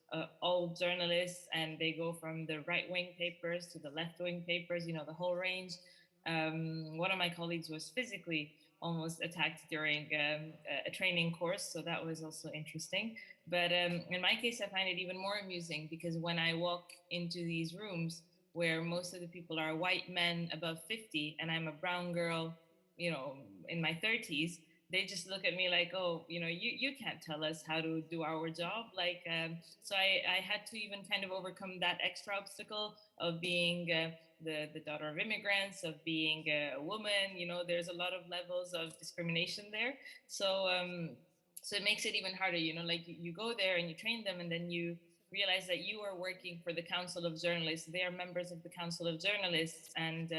all journalists, and they go from the right-wing papers to the left-wing papers, the whole range. One of my colleagues was physically almost attacked during a training course, so that was also interesting. But in my case, I find it even more amusing, because when I walk into these rooms where most of the people are white men above 50, and I'm a brown girl, in my 30s, they just look at me like, oh, you can't tell us how to do our job. So I had to even kind of overcome that extra obstacle of being the daughter of immigrants, of being a woman. There's a lot of levels of discrimination there. So it makes it even harder, you go there and you train them, and then you realize that you are working for the Council of Journalists. They are members of the Council of Journalists. And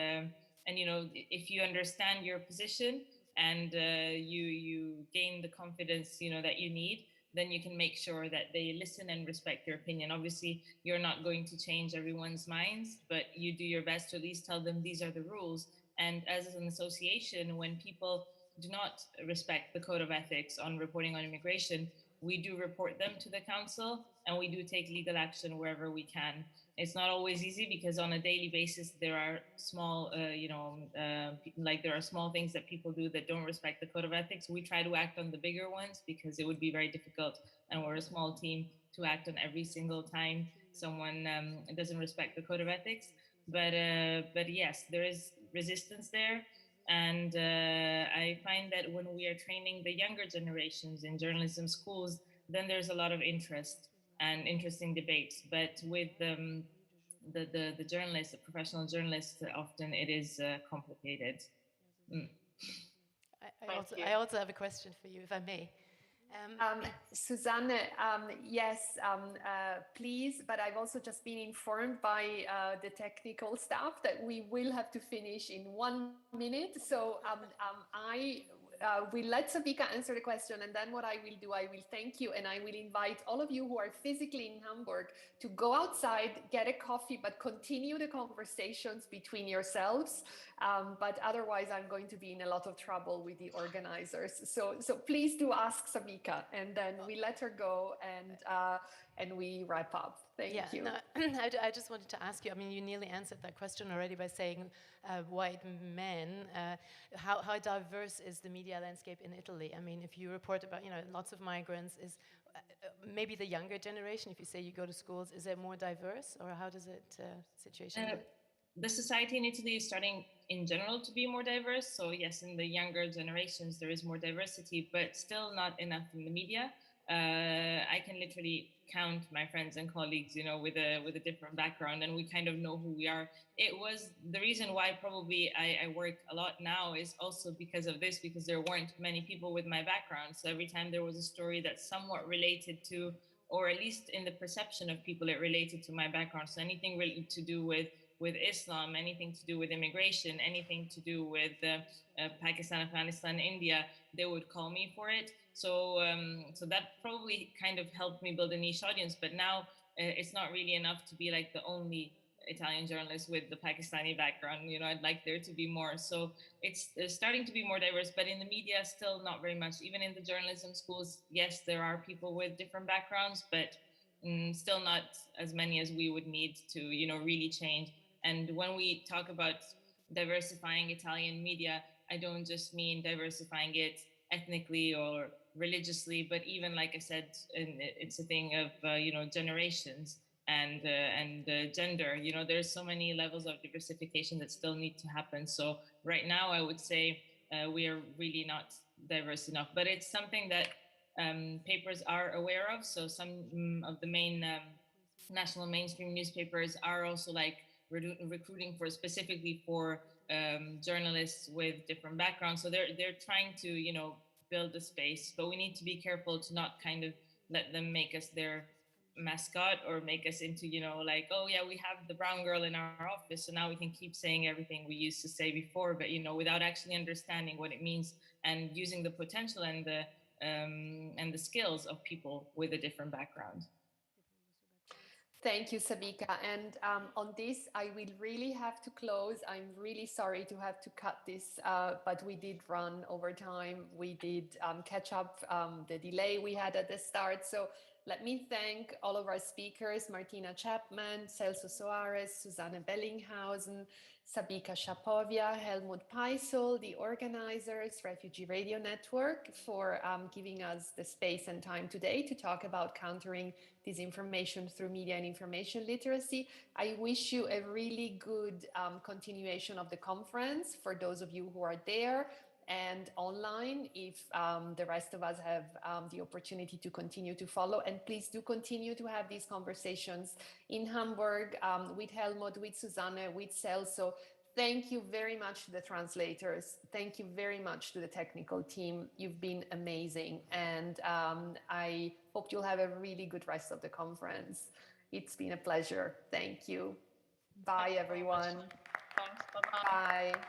if you understand your position, and you gain the confidence that you need, then you can make sure that they listen and respect your opinion. Obviously, you're not going to change everyone's minds, but you do your best to at least tell them these are the rules. And as an association, when people do not respect the code of ethics on reporting on immigration, we do report them to the council, and we do take legal action wherever we can. It's not always easy, because on a daily basis, there are small, there are small things that people do that don't respect the code of ethics. We try to act on the bigger ones, because it would be very difficult, and we're a small team, to act on every single time someone doesn't respect the code of ethics. But yes, there is resistance there. And I find that when we are training the younger generations in journalism schools, then there's a lot of interest and interesting debates. But with the journalists, the professional journalists, often it is complicated. I also have a question for you, if I may. Susanne, yes, please, but I've also just been informed by the technical staff that we will have to finish in 1 minute. So I will let Sabika answer the question, and then what I will do, I will thank you, and I will invite all of you who are physically in Hamburg to go outside, get a coffee, but continue the conversations between yourselves. But otherwise, I'm going to be in a lot of trouble with the organizers. So please do ask Sabika, and then we let her go, and we wrap up. Thank you. No, I just wanted to ask you, I mean, you nearly answered that question already by saying white men. How diverse is the media landscape in Italy? I mean, if you report about, lots of migrants, is maybe the younger generation, if you say you go to schools, is it more diverse, or how does it situation work? The society in Italy is starting in general to be more diverse. So yes, in the younger generations, there is more diversity, but still not enough in the media. I can literally count my friends and colleagues, with a different background, and we kind of know who we are. It was the reason why probably I work a lot now is also because of this, because there weren't many people with my background. So every time there was a story that somewhat related to, or at least in the perception of people, it related to my background. So anything really to do with Islam, anything to do with immigration, anything to do with Pakistan, Afghanistan, India, they would call me for it. So that probably kind of helped me build a niche audience. But now it's not really enough to be like the only Italian journalist with the Pakistani background. I'd like there to be more. So it's starting to be more diverse, but in the media, still not very much. Even in the journalism schools, yes, there are people with different backgrounds, but still not as many as we would need to, really change. And when we talk about diversifying Italian media, I don't just mean diversifying it ethnically or religiously, but even, like I said, it's a thing of, generations and gender. There's so many levels of diversification that still need to happen. So right now, I would say we are really not diverse enough, but it's something that papers are aware of. So some of the main national mainstream newspapers are also recruiting specifically for journalists with different backgrounds. So they're trying to build a space, but we need to be careful to not kind of let them make us their mascot or make us into oh yeah, we have the brown girl in our office, so now we can keep saying everything we used to say before, but without actually understanding what it means and using the potential and the skills of people with a different background. Thank you, Sabika. And on this, I will really have to close. I'm really sorry to have to cut this, but we did run over time. We did catch up the delay we had at the start. So let me thank all of our speakers, Martina Chapman, Celso Soares, Susanne Bellinghausen, Sabika Povia, Helmut Peisel, the organizers, Refugee Radio Network, for giving us the space and time today to talk about countering disinformation through media and information literacy. I wish you a really good continuation of the conference for those of you who are there and online, if the rest of us have the opportunity to continue to follow. And please do continue to have these conversations in Hamburg with Helmut, with Susanne, with Celso. Thank you very much to the translators. Thank you very much to the technical team. You've been amazing. And I hope you'll have a really good rest of the conference. It's been a pleasure. Thank you. Bye, everyone. Thanks. Bye-bye. Bye.